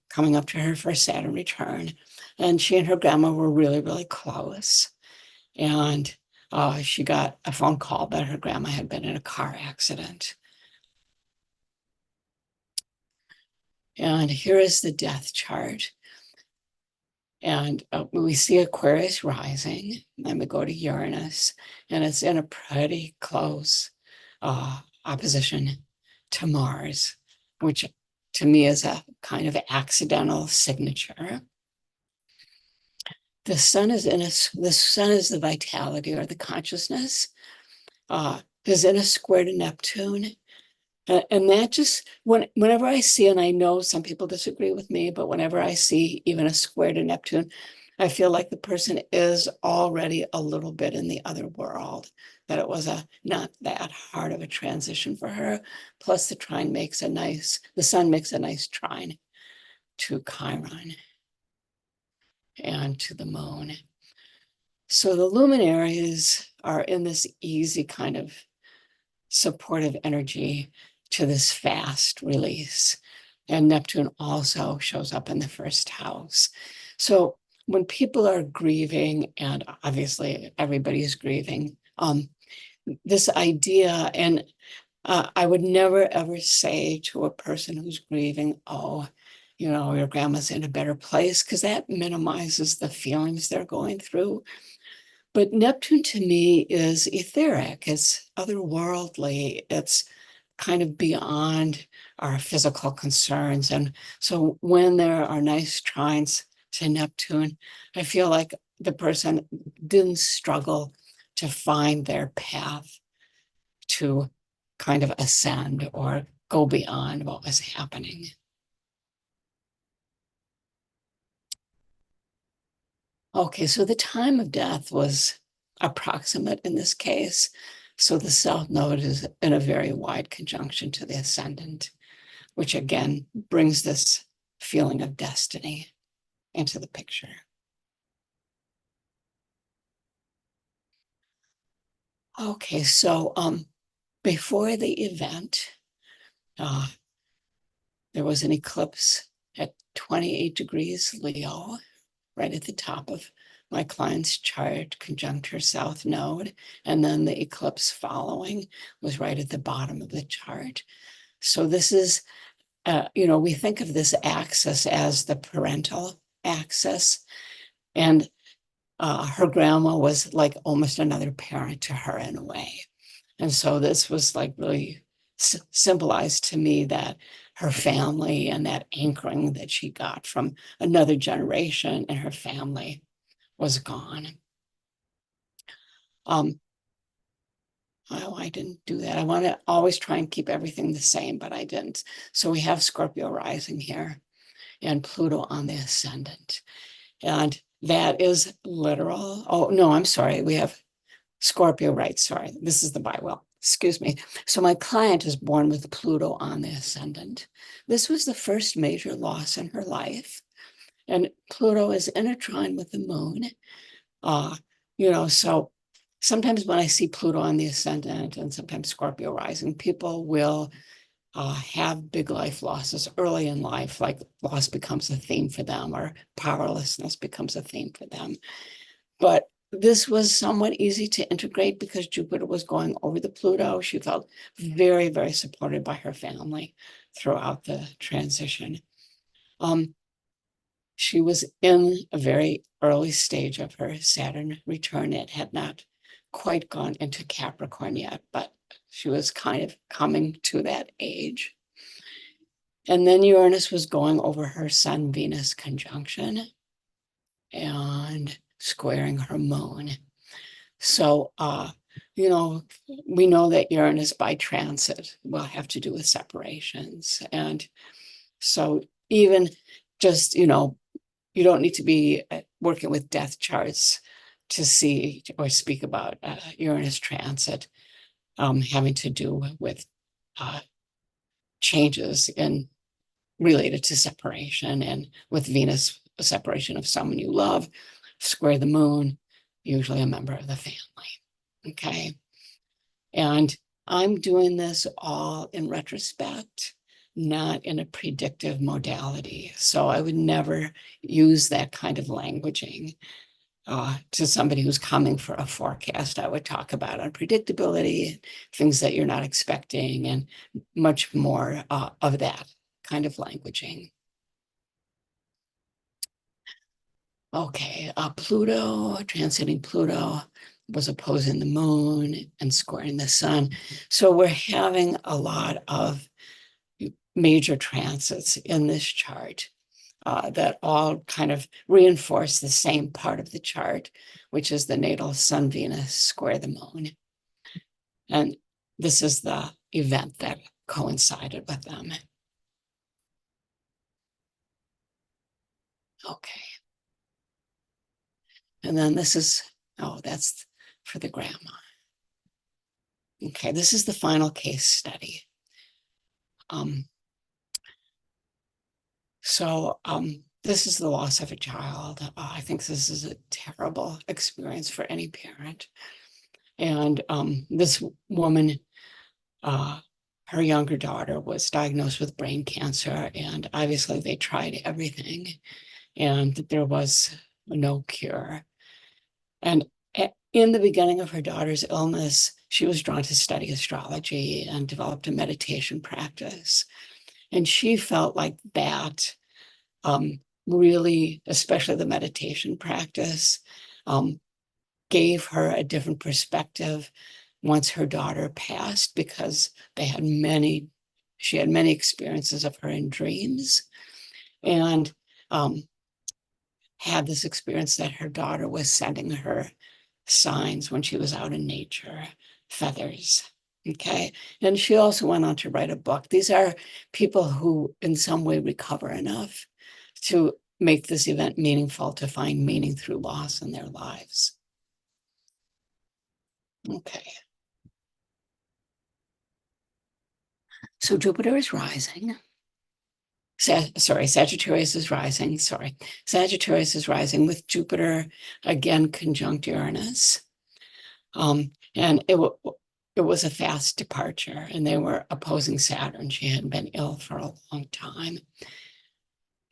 S2: coming up to her first Saturn return, and she and her grandma were really, really close. And she got a phone call that her grandma had been in a car accident. And here is the death chart. And we see Aquarius rising, then we go to Uranus, and it's in a pretty close opposition to Mars, which to me is a kind of accidental signature. The sun is the vitality or the consciousness, is in a square to Neptune. And that just, whenever I see, and I know some people disagree with me, but whenever I see even a square to Neptune, I feel like the person is already a little bit in the other world, that it was not that hard of a transition for her. Plus the sun makes a nice trine to Chiron and to the moon. So the luminaries are in this easy kind of supportive energy to this fast release. And Neptune also shows up in the first house. So when people are grieving, and obviously everybody's grieving, this idea, and I would never ever say to a person who's grieving, oh, your grandma's in a better place, because that minimizes the feelings they're going through. But Neptune to me is etheric, it's otherworldly, it's kind of beyond our physical concerns. And so when there are nice trines to Neptune, I feel like the person didn't struggle to find their path to kind of ascend or go beyond what was happening. Okay, so the time of death was approximate in this case. So the South Node is in a very wide conjunction to the ascendant, which again brings this feeling of destiny into the picture. Okay, so before the event, there was an eclipse at 28 degrees Leo, right at the top of my client's chart, conjunct her South Node, and then the eclipse following was right at the bottom of the chart. So this is, we think of this axis as the parental axis, and her grandma was like almost another parent to her in a way. And so this was like really symbolized to me that her family and that anchoring that she got from another generation and her family was gone. Oh, I didn't do that. I want to always try and keep everything the same, but I didn't. So we have Scorpio rising here and Pluto on the ascendant. And that is literal. Oh, no, I'm sorry. We have Scorpio, right? Sorry. This is the biwell. Excuse me. So my client is born with Pluto on the ascendant. This was the first major loss in her life. And Pluto is in a trine with the moon. So sometimes when I see Pluto on the ascendant and sometimes Scorpio rising, people will have big life losses early in life, like loss becomes a theme for them or powerlessness becomes a theme for them. But this was somewhat easy to integrate because Jupiter was going over the Pluto. She felt very, very supported by her family throughout the transition. She was in a very early stage of her Saturn return. It had not quite gone into Capricorn yet, but she was kind of coming to that age. And then Uranus was going over her Sun-Venus conjunction and squaring her moon. So, we know that Uranus by transit will have to do with separations. And so even just, you don't need to be working with death charts to see or speak about Uranus transit having to do with changes in related to separation, and with Venus, a separation of someone you love, square the moon, usually a member of the family. Okay. And I'm doing this all in retrospect, not in a predictive modality. So I would never use that kind of languaging to somebody who's coming for a forecast. I would talk about unpredictability, things that you're not expecting, and much more of that kind of languaging. Okay, Pluto, transiting Pluto, was opposing the moon and squaring the sun. So we're having a lot of major transits in this chart that all kind of reinforce the same part of the chart, which is the natal sun Venus square the moon. And this is the event that coincided with them. Okay. And then this is, oh, that's for the grandma. Okay, this is the final case study. This is the loss of a child. I think this is a terrible experience for any parent. And this woman, her younger daughter was diagnosed with brain cancer, and obviously they tried everything, and there was no cure. And in the beginning of her daughter's illness, she was drawn to study astrology and developed a meditation practice. And she felt like that really, especially the meditation practice, gave her a different perspective once her daughter passed, because she had many experiences of her in dreams, and had this experience that her daughter was sending her signs when she was out in nature, feathers. Okay. And she also went on to write a book. These are people who in some way recover enough to make this event meaningful, to find meaning through loss in their lives. Okay. So Jupiter is rising. Sagittarius is rising. Sagittarius is rising with Jupiter again conjunct Uranus. And it was a fast departure, and they were opposing Saturn. She had been ill for a long time.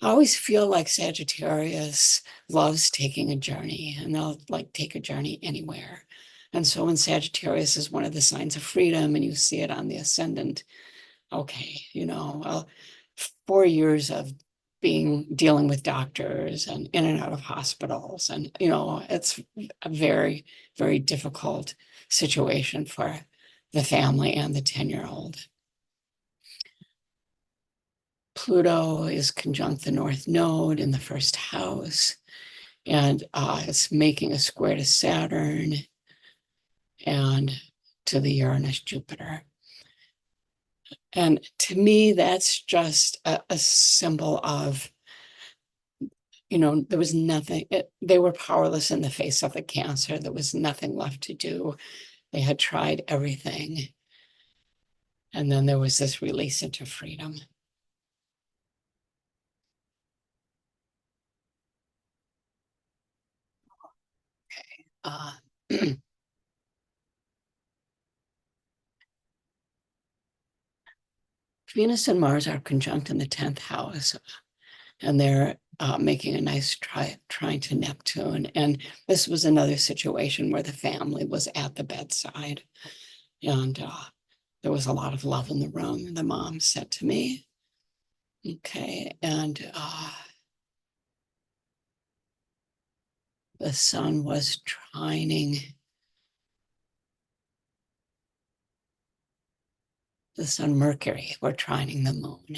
S2: I always feel like Sagittarius loves taking a journey, and they'll like take a journey anywhere. And so when Sagittarius is one of the signs of freedom and you see it on the ascendant, okay, 4 years of dealing with doctors and in and out of hospitals. And, it's a very, very difficult situation for the family and the 10-year-old. Pluto is conjunct the North Node in the first house, and it's making a square to Saturn and to the Uranus Jupiter. And to me, that's just a symbol of, there was nothing, they were powerless in the face of the cancer. There was nothing left to do. They had tried everything. And then there was this release into freedom. Okay. Venus and Mars are conjunct in the 10th house, and they're making a nice trine to Neptune. And this was another situation where the family was at the bedside, and there was a lot of love in the room, the mom said to me. Okay, and the sun was trining the sun Mercury, or trining the moon.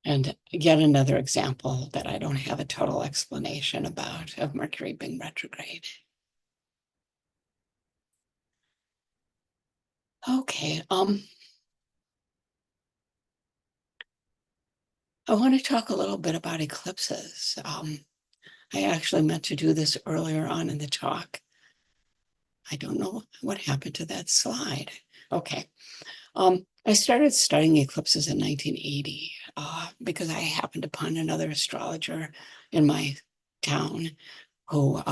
S2: And yet another example that I don't have a total explanation about of Mercury being retrograde. Okay, I want to talk a little bit about eclipses. I actually meant to do this earlier on in the talk. I don't know what happened to that slide. Okay. I started studying eclipses in 1980 because I happened upon another astrologer in my town who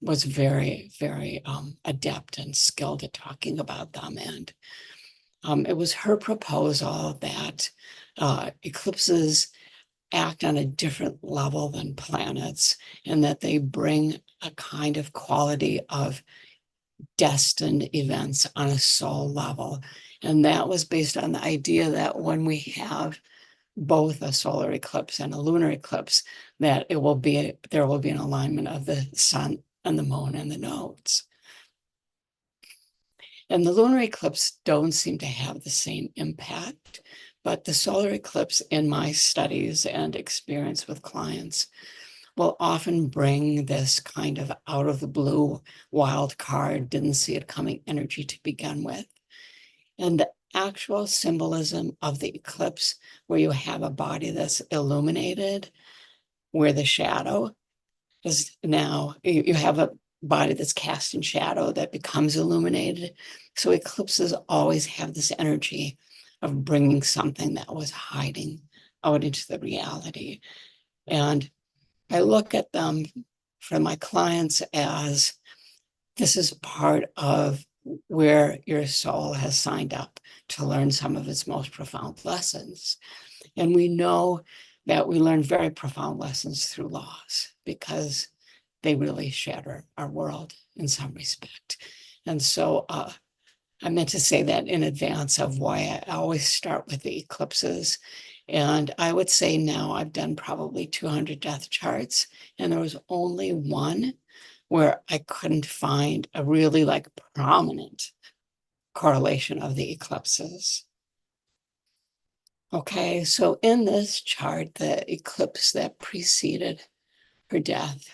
S2: was very, very adept and skilled at talking about them. And it was her proposal that eclipses act on a different level than planets, and that they bring a kind of quality of destined events on a soul level. And that was based on the idea that when we have both a solar eclipse and a lunar eclipse, that there will be an alignment of the sun and the moon and the nodes. And the lunar eclipse don't seem to have the same impact, but the solar eclipse, in my studies and experience with clients, will often bring this kind of out of the blue wild card, didn't see it coming energy to begin with. And the actual symbolism of the eclipse, where you have a body that's illuminated, where the shadow is now, you have a body that's cast in shadow that becomes illuminated. So eclipses always have this energy of bringing something that was hiding out into the reality. And I look at them for my clients as this is part of where your soul has signed up to learn some of its most profound lessons. And we know that we learn very profound lessons through laws because they really shatter our world in some respect. And so I meant to say that in advance of why I always start with the eclipses. And I would say now I've done probably 200 death charts, and there was only one where I couldn't find a really prominent correlation of the eclipses. Okay, so in this chart, the eclipse that preceded her death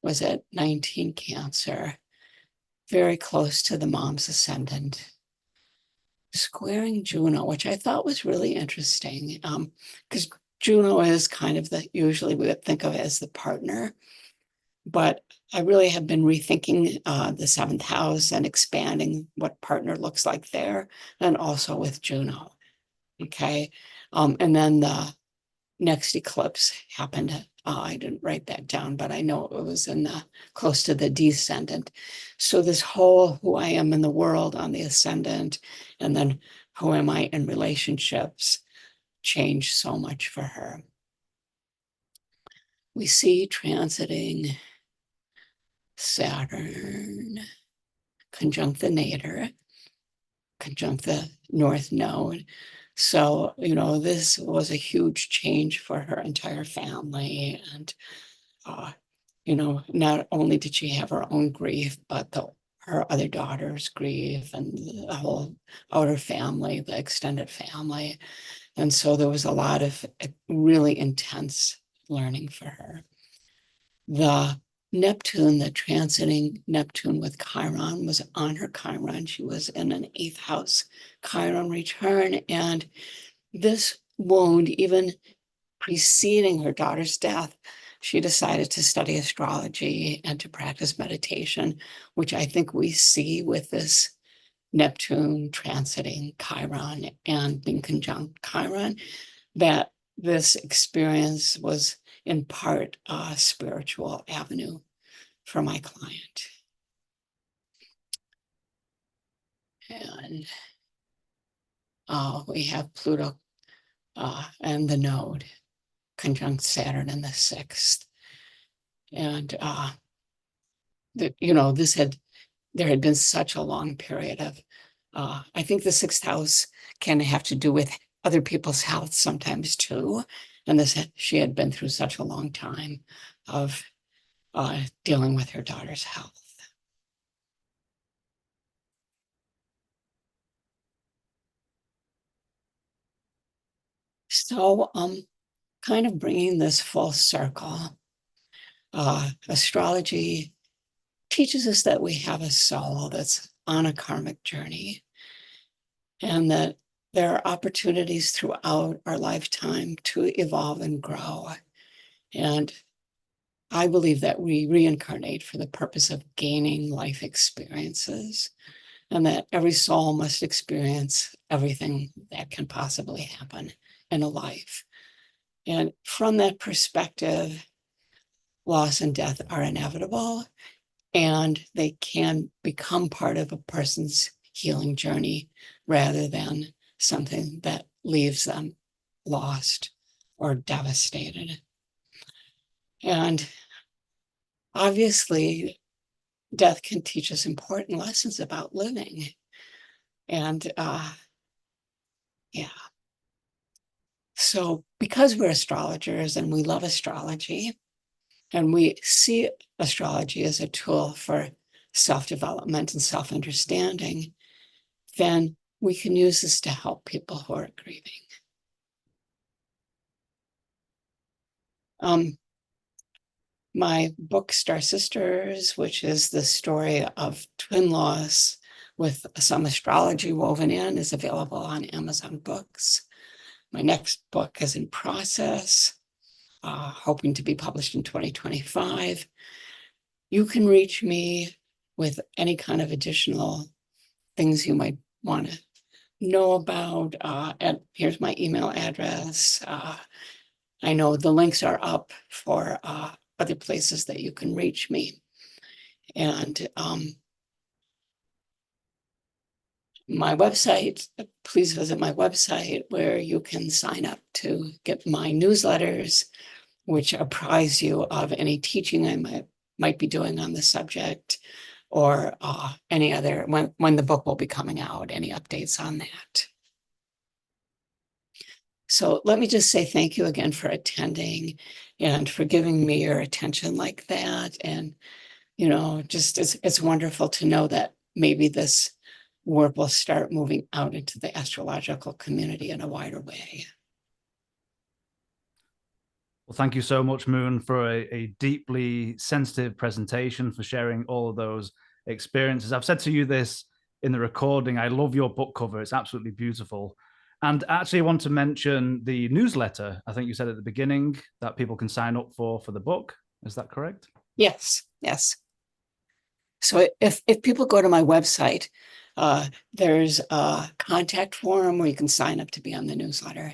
S2: was at 19 Cancer, very close to the mom's ascendant, squaring Juno, which I thought was really interesting, because Juno is kind of usually we would think of as the partner, but I really have been rethinking the seventh house and expanding what partner looks like there, and also with Juno. Okay, and then the next eclipse happened. I didn't write that down, but I know it was close to the descendant. So this whole who I am in the world on the ascendant, and then who am I in relationships, changed so much for her. We see transiting Saturn, conjunct the nadir, conjunct the north node. So, this was a huge change for her entire family. And, not only did she have her own grief, but her other daughter's grief and the whole outer family, the extended family. And so there was a lot of really intense learning for her. The Neptune, the transiting Neptune with Chiron, was on her Chiron. She was in an 8th house Chiron return. And this wound, even preceding her daughter's death, she decided to study astrology and to practice meditation, which I think we see with this Neptune transiting Chiron and being conjunct Chiron, that this experience was in part a spiritual avenue for my client. And we have Pluto and the node conjunct Saturn in the 6th. And there had been such a long period of, I think the 6th house can have to do with other people's health sometimes too. And she had been through such a long time of dealing with her daughter's health. So kind of bringing this full circle, astrology teaches us that we have a soul that's on a karmic journey, and that there are opportunities throughout our lifetime to evolve and grow. And I believe that we reincarnate for the purpose of gaining life experiences, and that every soul must experience everything that can possibly happen in a life. And from that perspective, loss and death are inevitable, and they can become part of a person's healing journey rather than something that leaves them lost or devastated. And obviously, death can teach us important lessons about living. And yeah. So because we're astrologers and we love astrology, and we see astrology as a tool for self-development and self-understanding, then we can use this to help people who are grieving. My book, Star Sisters, which is the story of twin loss with some astrology woven in, is available on Amazon Books. My next book is in process, hoping to be published in 2025. You can reach me with any kind of additional things you might want to know about. And here's my email address. I know the links are up for other places that you can reach me. And my website, please visit my website where you can sign up to get my newsletters, which apprise you of any teaching I might be doing on the subject, or any other, when the book will be coming out, any updates on that. So let me just say thank you again for attending and for giving me your attention like that. And, you know, just it's wonderful to know that maybe this work will start moving out into the astrological community in a wider way.
S1: Well, thank you so much, Moon, for a deeply sensitive presentation, for sharing all of those experiences. I've said to you this in the recording, I love your book cover. It's absolutely beautiful. And actually, I want to mention the newsletter. I think you said at the beginning that people can sign up for the book. Is that correct?
S2: Yes, yes. So if people go to my website, there's a contact form where you can sign up to be on the newsletter,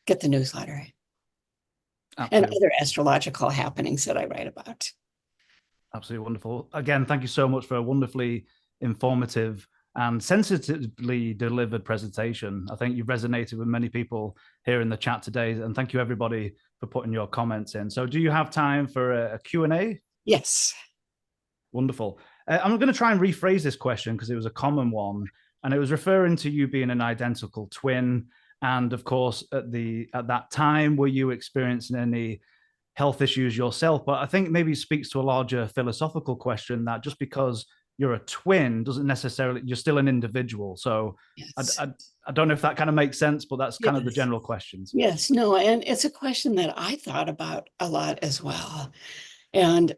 S2: get the newsletter. Absolutely. And other astrological happenings that I write about.
S1: Absolutely wonderful. Again, thank you so much for a wonderfully informative and sensitively delivered presentation. I think you've resonated with many people here in the chat today, and thank you everybody for putting your comments in. So do you have time for a Q&A?
S2: Yes.
S1: Wonderful. I'm going to try and rephrase this question because it was a common one, and it was referring to you being an identical twin. And of course, at that time, were you experiencing any health issues yourself? But I think maybe speaks to a larger philosophical question that just because you're a twin doesn't necessarily, you're still an individual. So yes. I don't know if that kind of makes sense, but that's kind of the general questions.
S2: Yes, no, and it's a question that I thought about a lot as well. And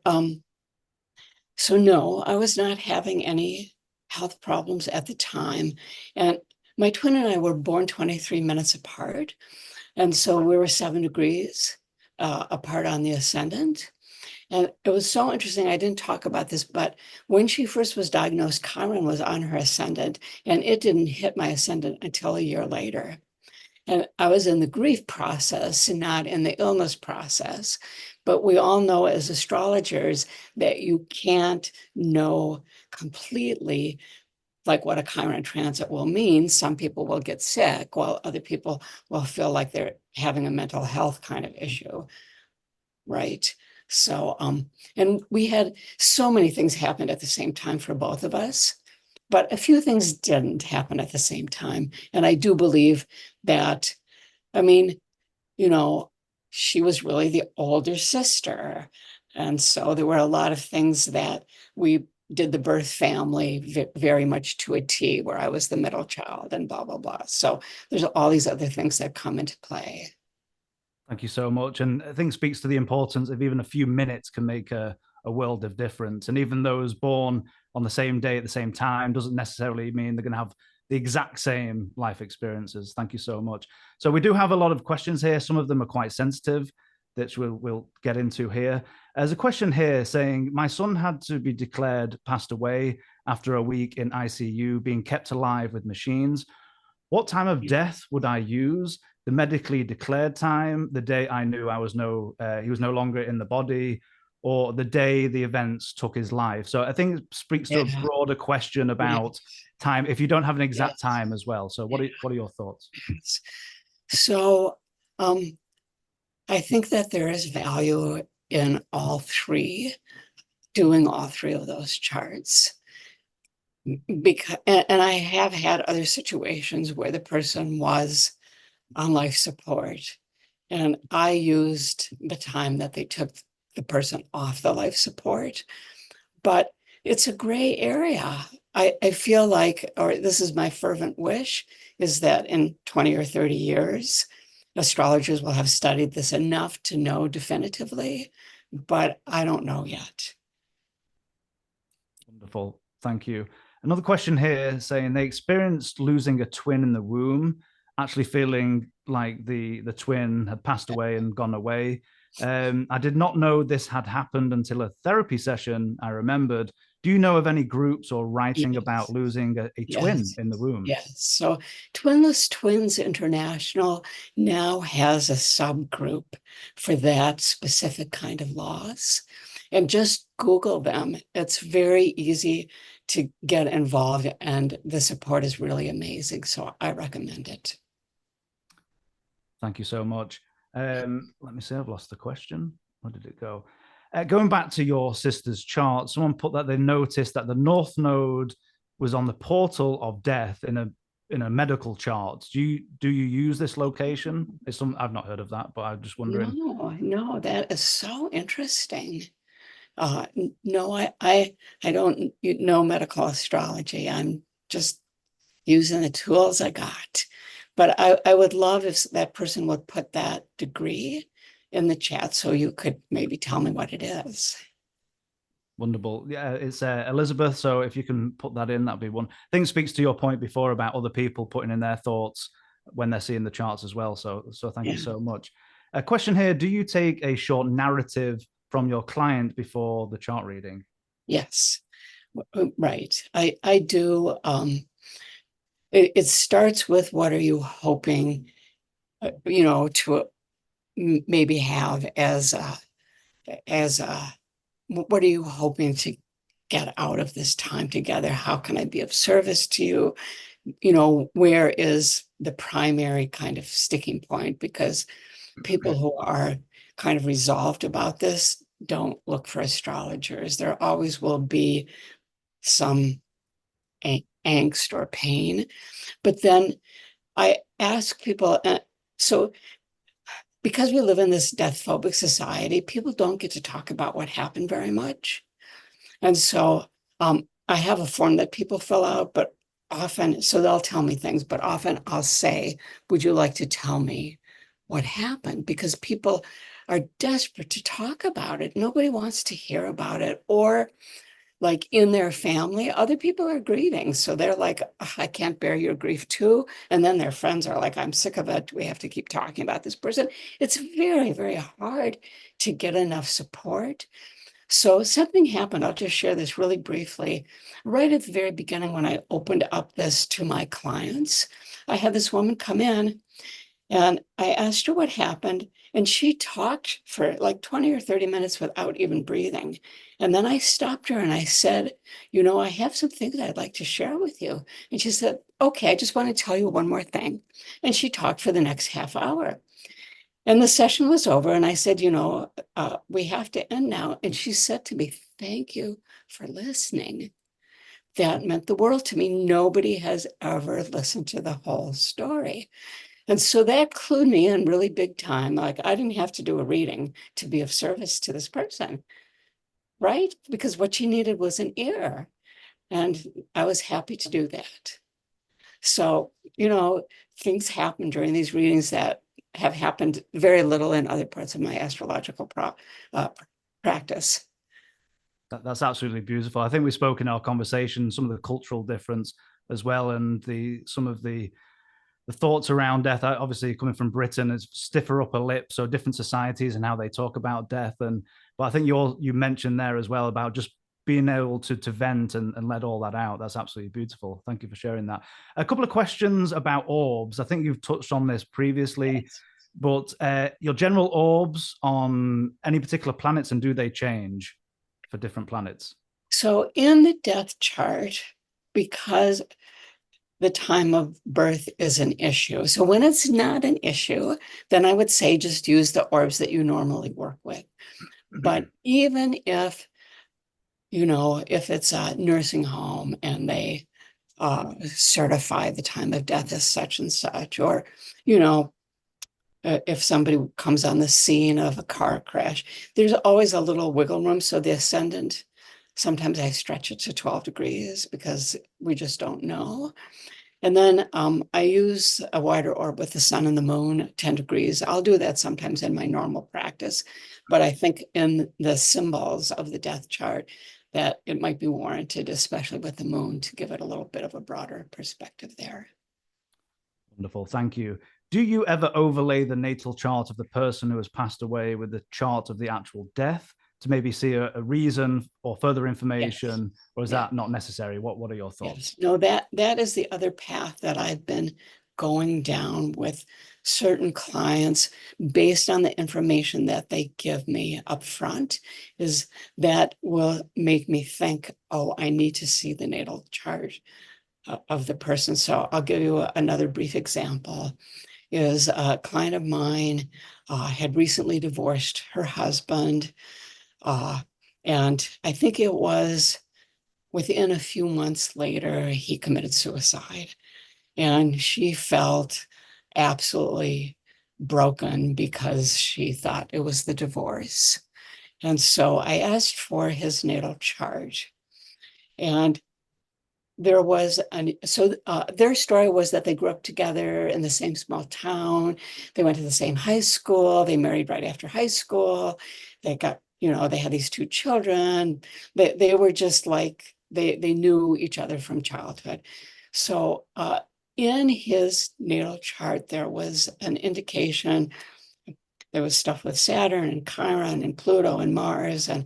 S2: so no, I was not having any health problems at the time. And my twin and I were born 23 minutes apart. And so we were 7 degrees apart on the ascendant. And it was so interesting. I didn't talk about this, but when she first was diagnosed, Chiron was on her ascendant, and it didn't hit my ascendant until a year later. And I was in the grief process and not in the illness process. But we all know as astrologers that you can't know completely like what a Chiron transit will mean. Some people will get sick while other people will feel like they're having a mental health kind of issue, right? So, and we had so many things happen at the same time for both of us, but a few things didn't happen at the same time. And I do believe that, I mean, you know, she was really the older sister. And so there were a lot of things that we did the birth family very much to a T, where I was the middle child and blah, blah, blah. So there's all these other things that come into play.
S1: Thank you so much. And I think it speaks to the importance of even a few minutes can make a world of difference. And even those born on the same day at the same time doesn't necessarily mean they're going to have the exact same life experiences. Thank you so much. So we do have a lot of questions here. Some of them are quite sensitive, that we'll get into here. There's a question here saying, my son had to be declared passed away after a week in ICU, being kept alive with machines. What time of death would I use? The medically declared time, the day I knew he was no longer in the body, or the day the events took his life? So I think it speaks to a broader question about time, if you don't have an exact time as well. So what are your thoughts?
S2: So I think that there is value in doing all three of those charts. And I have had other situations where the person was on life support, and I used the time that they took the person off the life support. But it's a gray area. I feel like, or this is my fervent wish, is that in 20 or 30 years, astrologers will have studied this enough to know definitively, but I don't know yet.
S1: Wonderful. Thank you. Another question here saying they experienced losing a twin in the womb, actually feeling like the twin had passed away and gone away. I did not know this had happened until a therapy session, I remembered. Do you know of any groups or writing about losing a twin in the womb?
S2: Yes. So Twinless Twins International now has a subgroup for that specific kind of loss. And just Google them. It's very easy to get involved, and the support is really amazing. So I recommend it.
S1: Thank you so much. Let me see, I've lost the question. Where did it go? Going back to your sister's chart, someone put that they noticed that the North Node was on the portal of death in a medical chart. Do you use this location? I've not heard of that, but I'm just wondering.
S2: No, that is so interesting. No, I don't know medical astrology. I'm just using the tools I got. But I would love if that person would put that degree in the chat so you could maybe tell me what it is.
S1: Wonderful. Yeah, it's Elizabeth. So if you can put that in, that'd be one. I think it speaks to your point before about other people putting in their thoughts when they're seeing the charts as well. So thank you so much. A question here: do you take a short narrative from your client before the chart reading?
S2: Yes, right. I do. It starts with, what are you hoping, to maybe have as what are you hoping to get out of this time together? How can I be of service to you? Where is the primary kind of sticking point? Because people who are kind of resolved about this don't look for astrologers. There always will be some angst or pain. But then I ask people, so because we live in this death phobic society, people don't get to talk about what happened very much. And so I have a form that people fill out, but often, so they'll tell me things, but often I'll say, would you like to tell me what happened? Because people are desperate to talk about it. Nobody wants to hear about it. Or like in their family, other people are grieving. So they're like, I can't bear your grief too. And then their friends are like, I'm sick of it. We have to keep talking about this person. It's very, very hard to get enough support. So something happened. I'll just share this really briefly. Right at the very beginning, when I opened up this to my clients, I had this woman come in and I asked her what happened. And she talked for like 20 or 30 minutes without even breathing. And then I stopped her and I said, I have some things I'd like to share with you. And she said, okay, I just want to tell you one more thing. And she talked for the next half hour. And the session was over. And I said, we have to end now. And she said to me, thank you for listening. That meant the world to me. Nobody has ever listened to the whole story. And so that clued me in really big time. Like, I didn't have to do a reading to be of service to this person, right? Because what she needed was an ear. And I was happy to do that. So, things happen during these readings that have happened very little in other parts of my astrological practice.
S1: That's absolutely beautiful. I think we spoke in our conversation some of the cultural difference as well, and some of the thoughts around death. Obviously, coming from Britain, is stiffer upper lip, so different societies and how they talk about death. But I think you mentioned there as well about just being able to vent and let all that out. That's absolutely beautiful. Thank you for sharing that. A couple of questions about orbs. I think you've touched on this previously, but your general orbs on any particular planets, and do they change for different planets?
S2: So in the death chart, because the time of birth is an issue. So when it's not an issue, then I would say just use the orbs that you normally work with. But even if, if it's a nursing home and they certify the time of death as such and such, or, if somebody comes on the scene of a car crash, there's always a little wiggle room. So the ascendant, sometimes I stretch it to 12 degrees because we just don't know. And then I use a wider orb with the sun and the moon, 10 degrees. I'll do that sometimes in my normal practice. But I think in the symbols of the death chart that it might be warranted, especially with the moon, to give it a little bit of a broader perspective there.
S1: Wonderful. Thank you. Do you ever overlay the natal chart of the person who has passed away with the chart of the actual death to maybe see a reason or further information, yes, or is that not necessary? What are your thoughts?
S2: Yes. No, that is the other path that I've been going down with certain clients based on the information that they give me up front, is that will make me think, oh, I need to see the natal chart of the person. So I'll give you another brief example. Is a client of mine had recently divorced her husband, and I think it was within a few months later, he committed suicide. And she felt absolutely broken because she thought it was the divorce. And so I asked for his natal chart. And there was their story was that they grew up together in the same small town. They went to the same high school. They married right after high school. They got, they had these 2 children. They were just like, they knew each other from childhood. So in his natal chart, there was an indication. There was stuff with Saturn and Chiron and Pluto and Mars. And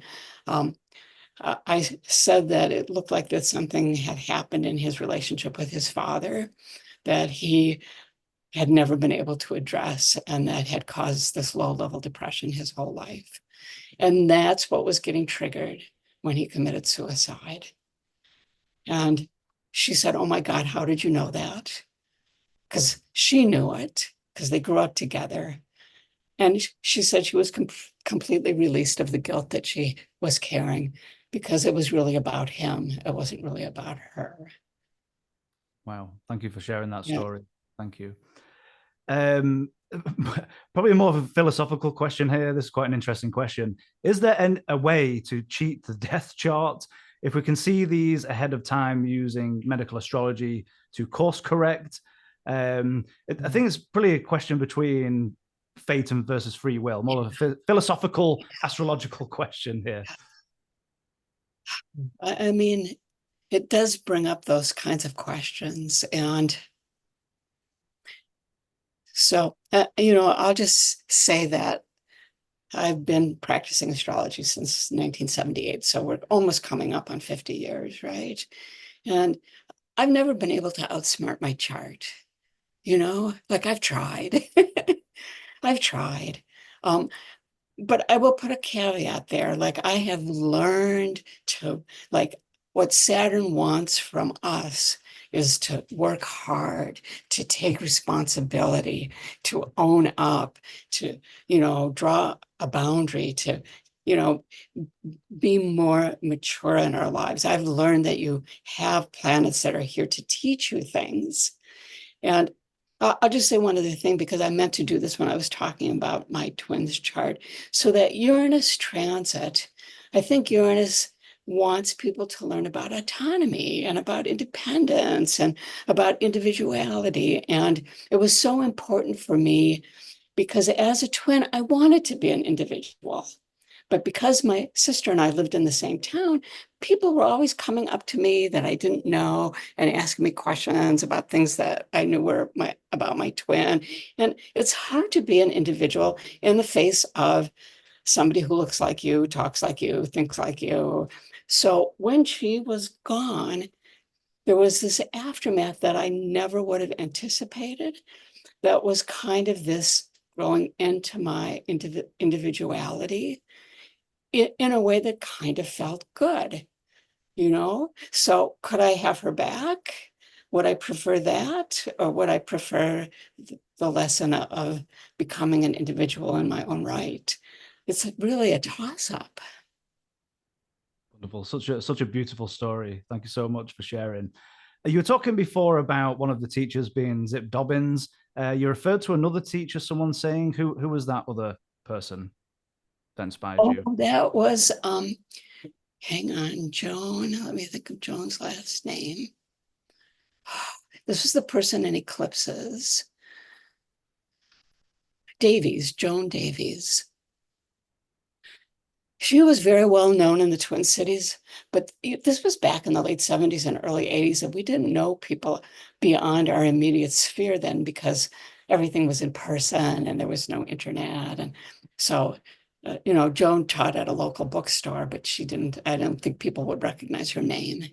S2: I said that it looked like that something had happened in his relationship with his father that he had never been able to address, and that had caused this low-level depression his whole life. And that's what was getting triggered when he committed suicide. And she said, oh my God, how did you know that? Because she knew it, because they grew up together. And she said she was completely released of the guilt that she was carrying, because it was really about him. It wasn't really about her.
S1: Wow. Thank you for sharing that story. Thank you. Probably more of a philosophical question here. This is quite an interesting question. Is there a way to cheat the death chart if we can see these ahead of time using medical astrology to course correct? I think it's probably a question between fate and versus free will, more of a philosophical astrological question here.
S2: I mean, it does bring up those kinds of questions. And so, I'll just say that I've been practicing astrology since 1978. So we're almost coming up on 50 years, right? And I've never been able to outsmart my chart. Like I've tried. I've tried. But I will put a caveat there. Like I have learned to, like, what Saturn wants from us is to work hard, to take responsibility, to own up, to, draw a boundary, to, be more mature in our lives. I've learned that you have planets that are here to teach you things. And I'll just say one other thing, because I meant to do this when I was talking about my twins chart. So that Uranus transit, I think Uranus wants people to learn about autonomy and about independence and about individuality. And it was so important for me because as a twin, I wanted to be an individual. But because my sister and I lived in the same town, people were always coming up to me that I didn't know and asking me questions about things that I knew were about my twin. And it's hard to be an individual in the face of somebody who looks like you, talks like you, thinks like you. So when she was gone, there was this aftermath that I never would have anticipated. That was kind of this growing into my individuality in a way that kind of felt good, you know? So could I have her back? Would I prefer that? Or would I prefer the lesson of becoming an individual in my own right? It's really a toss-up.
S1: Wonderful. Such a beautiful story. Thank you so much for sharing. You were talking before about one of the teachers being Zip Dobbins. You referred to another teacher, someone saying, who was that other person that inspired
S2: Oh,
S1: you?
S2: that was, hang on, Joan. Let me think of Joan's last name. This was the person in eclipses. Davies, Joan Davies. She was very well known in the Twin Cities, but this was back in the late 70s and early 80s, and we didn't know people beyond our immediate sphere then because everything was in person and there was no internet. And so, you know, Joan taught at a local bookstore, but I don't think people would recognize her name.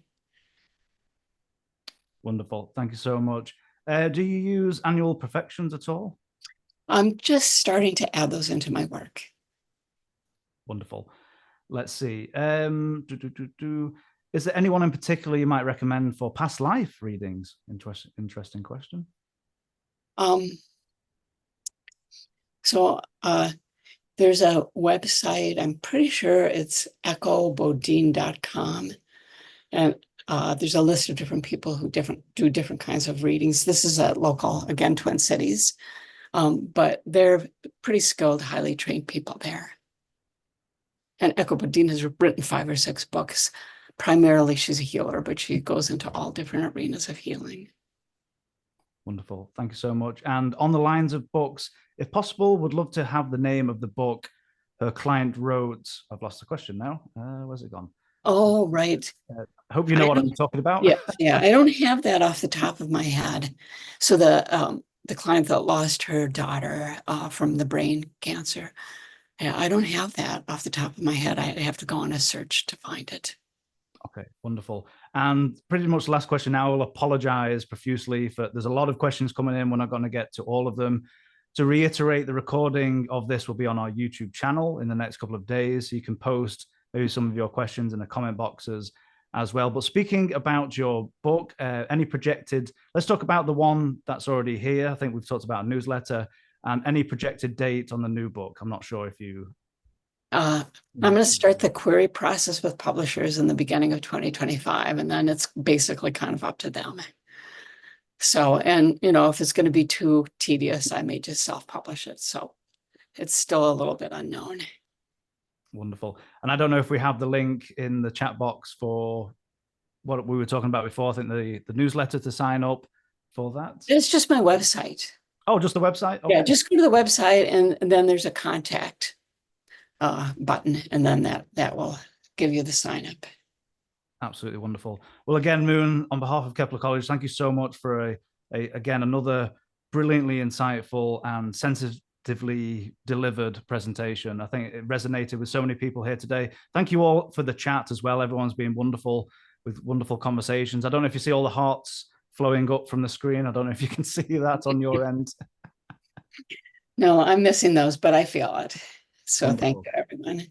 S1: Wonderful. Thank you so much. Do you use annual perfections at all?
S2: I'm just starting to add those into my work.
S1: Wonderful. Let's see. Is there anyone in particular you might recommend for past life readings? Interesting question.
S2: So there's a website, I'm pretty sure it's echobodine.com. And there's a list of different people who do different kinds of readings. This is a local, again, Twin Cities. But they're pretty skilled, highly trained people there. And Echo Bodine has written 5 or 6 books. Primarily, she's a healer, but she goes into all different arenas of healing.
S1: Wonderful. Thank you so much. And on the lines of books, if possible, would love to have the name of the book her client wrote. I've lost the question now. Where's it gone?
S2: Oh, right.
S1: I hope you know what I'm talking about.
S2: Yeah. I don't have that off the top of my head. So the client that lost her daughter from the brain cancer, yeah, I don't have that off the top of my head. I have to go on a search to find it.
S1: Okay, wonderful. And pretty much the last question now. I'll apologize profusely for there's a lot of questions coming in. We're not going to get to all of them. To reiterate, the recording of this will be on our YouTube channel in the next couple of days. So you can post maybe some of your questions in the comment boxes as well. But speaking about your book, any projected, let's talk about the one that's already here. I think we've talked about a newsletter and any projected date on the new book. I'm not sure if you...
S2: I'm going to start the query process with publishers in the beginning of 2025, and then it's basically kind of up to them. So, and you know, if it's going to be too tedious, I may just self-publish it. So it's still a little bit unknown.
S1: Wonderful. And I don't know if we have the link in the chat box for what we were talking about before. I think the newsletter to sign up for that.
S2: It's just my website.
S1: Oh, just the website?
S2: Okay. Yeah, just go to the website and then there's a contact button, and then that will give you the sign up.
S1: Absolutely wonderful. Well, again, Moon, on behalf of Kepler College, thank you so much for again another brilliantly insightful and sensitively delivered presentation. I think it resonated with so many people here today. Thank you all for the chat as well. Everyone's been wonderful with wonderful conversations. I don't know if you see all the hearts flowing up from the screen. I don't know if you can see that on your end.
S2: No, I'm missing those, but I feel it. So wonderful. Thank you, everyone.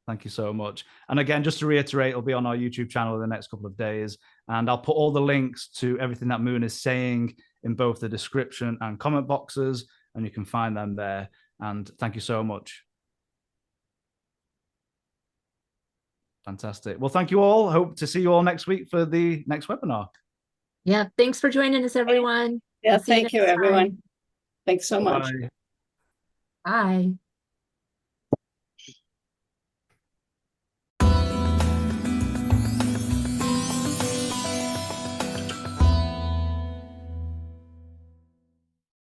S1: Thank you so much. And again, just to reiterate, it'll be on our YouTube channel in the next couple of days. And I'll put all the links to everything that Moon is saying in both the description and comment boxes, and you can find them there. And thank you so much. Fantastic. Well, thank you all. Hope to see you all next week for the next webinar.
S3: Yeah, thanks for joining us, everyone.
S2: Yeah, thank you, everyone. Thanks so much.
S3: Bye.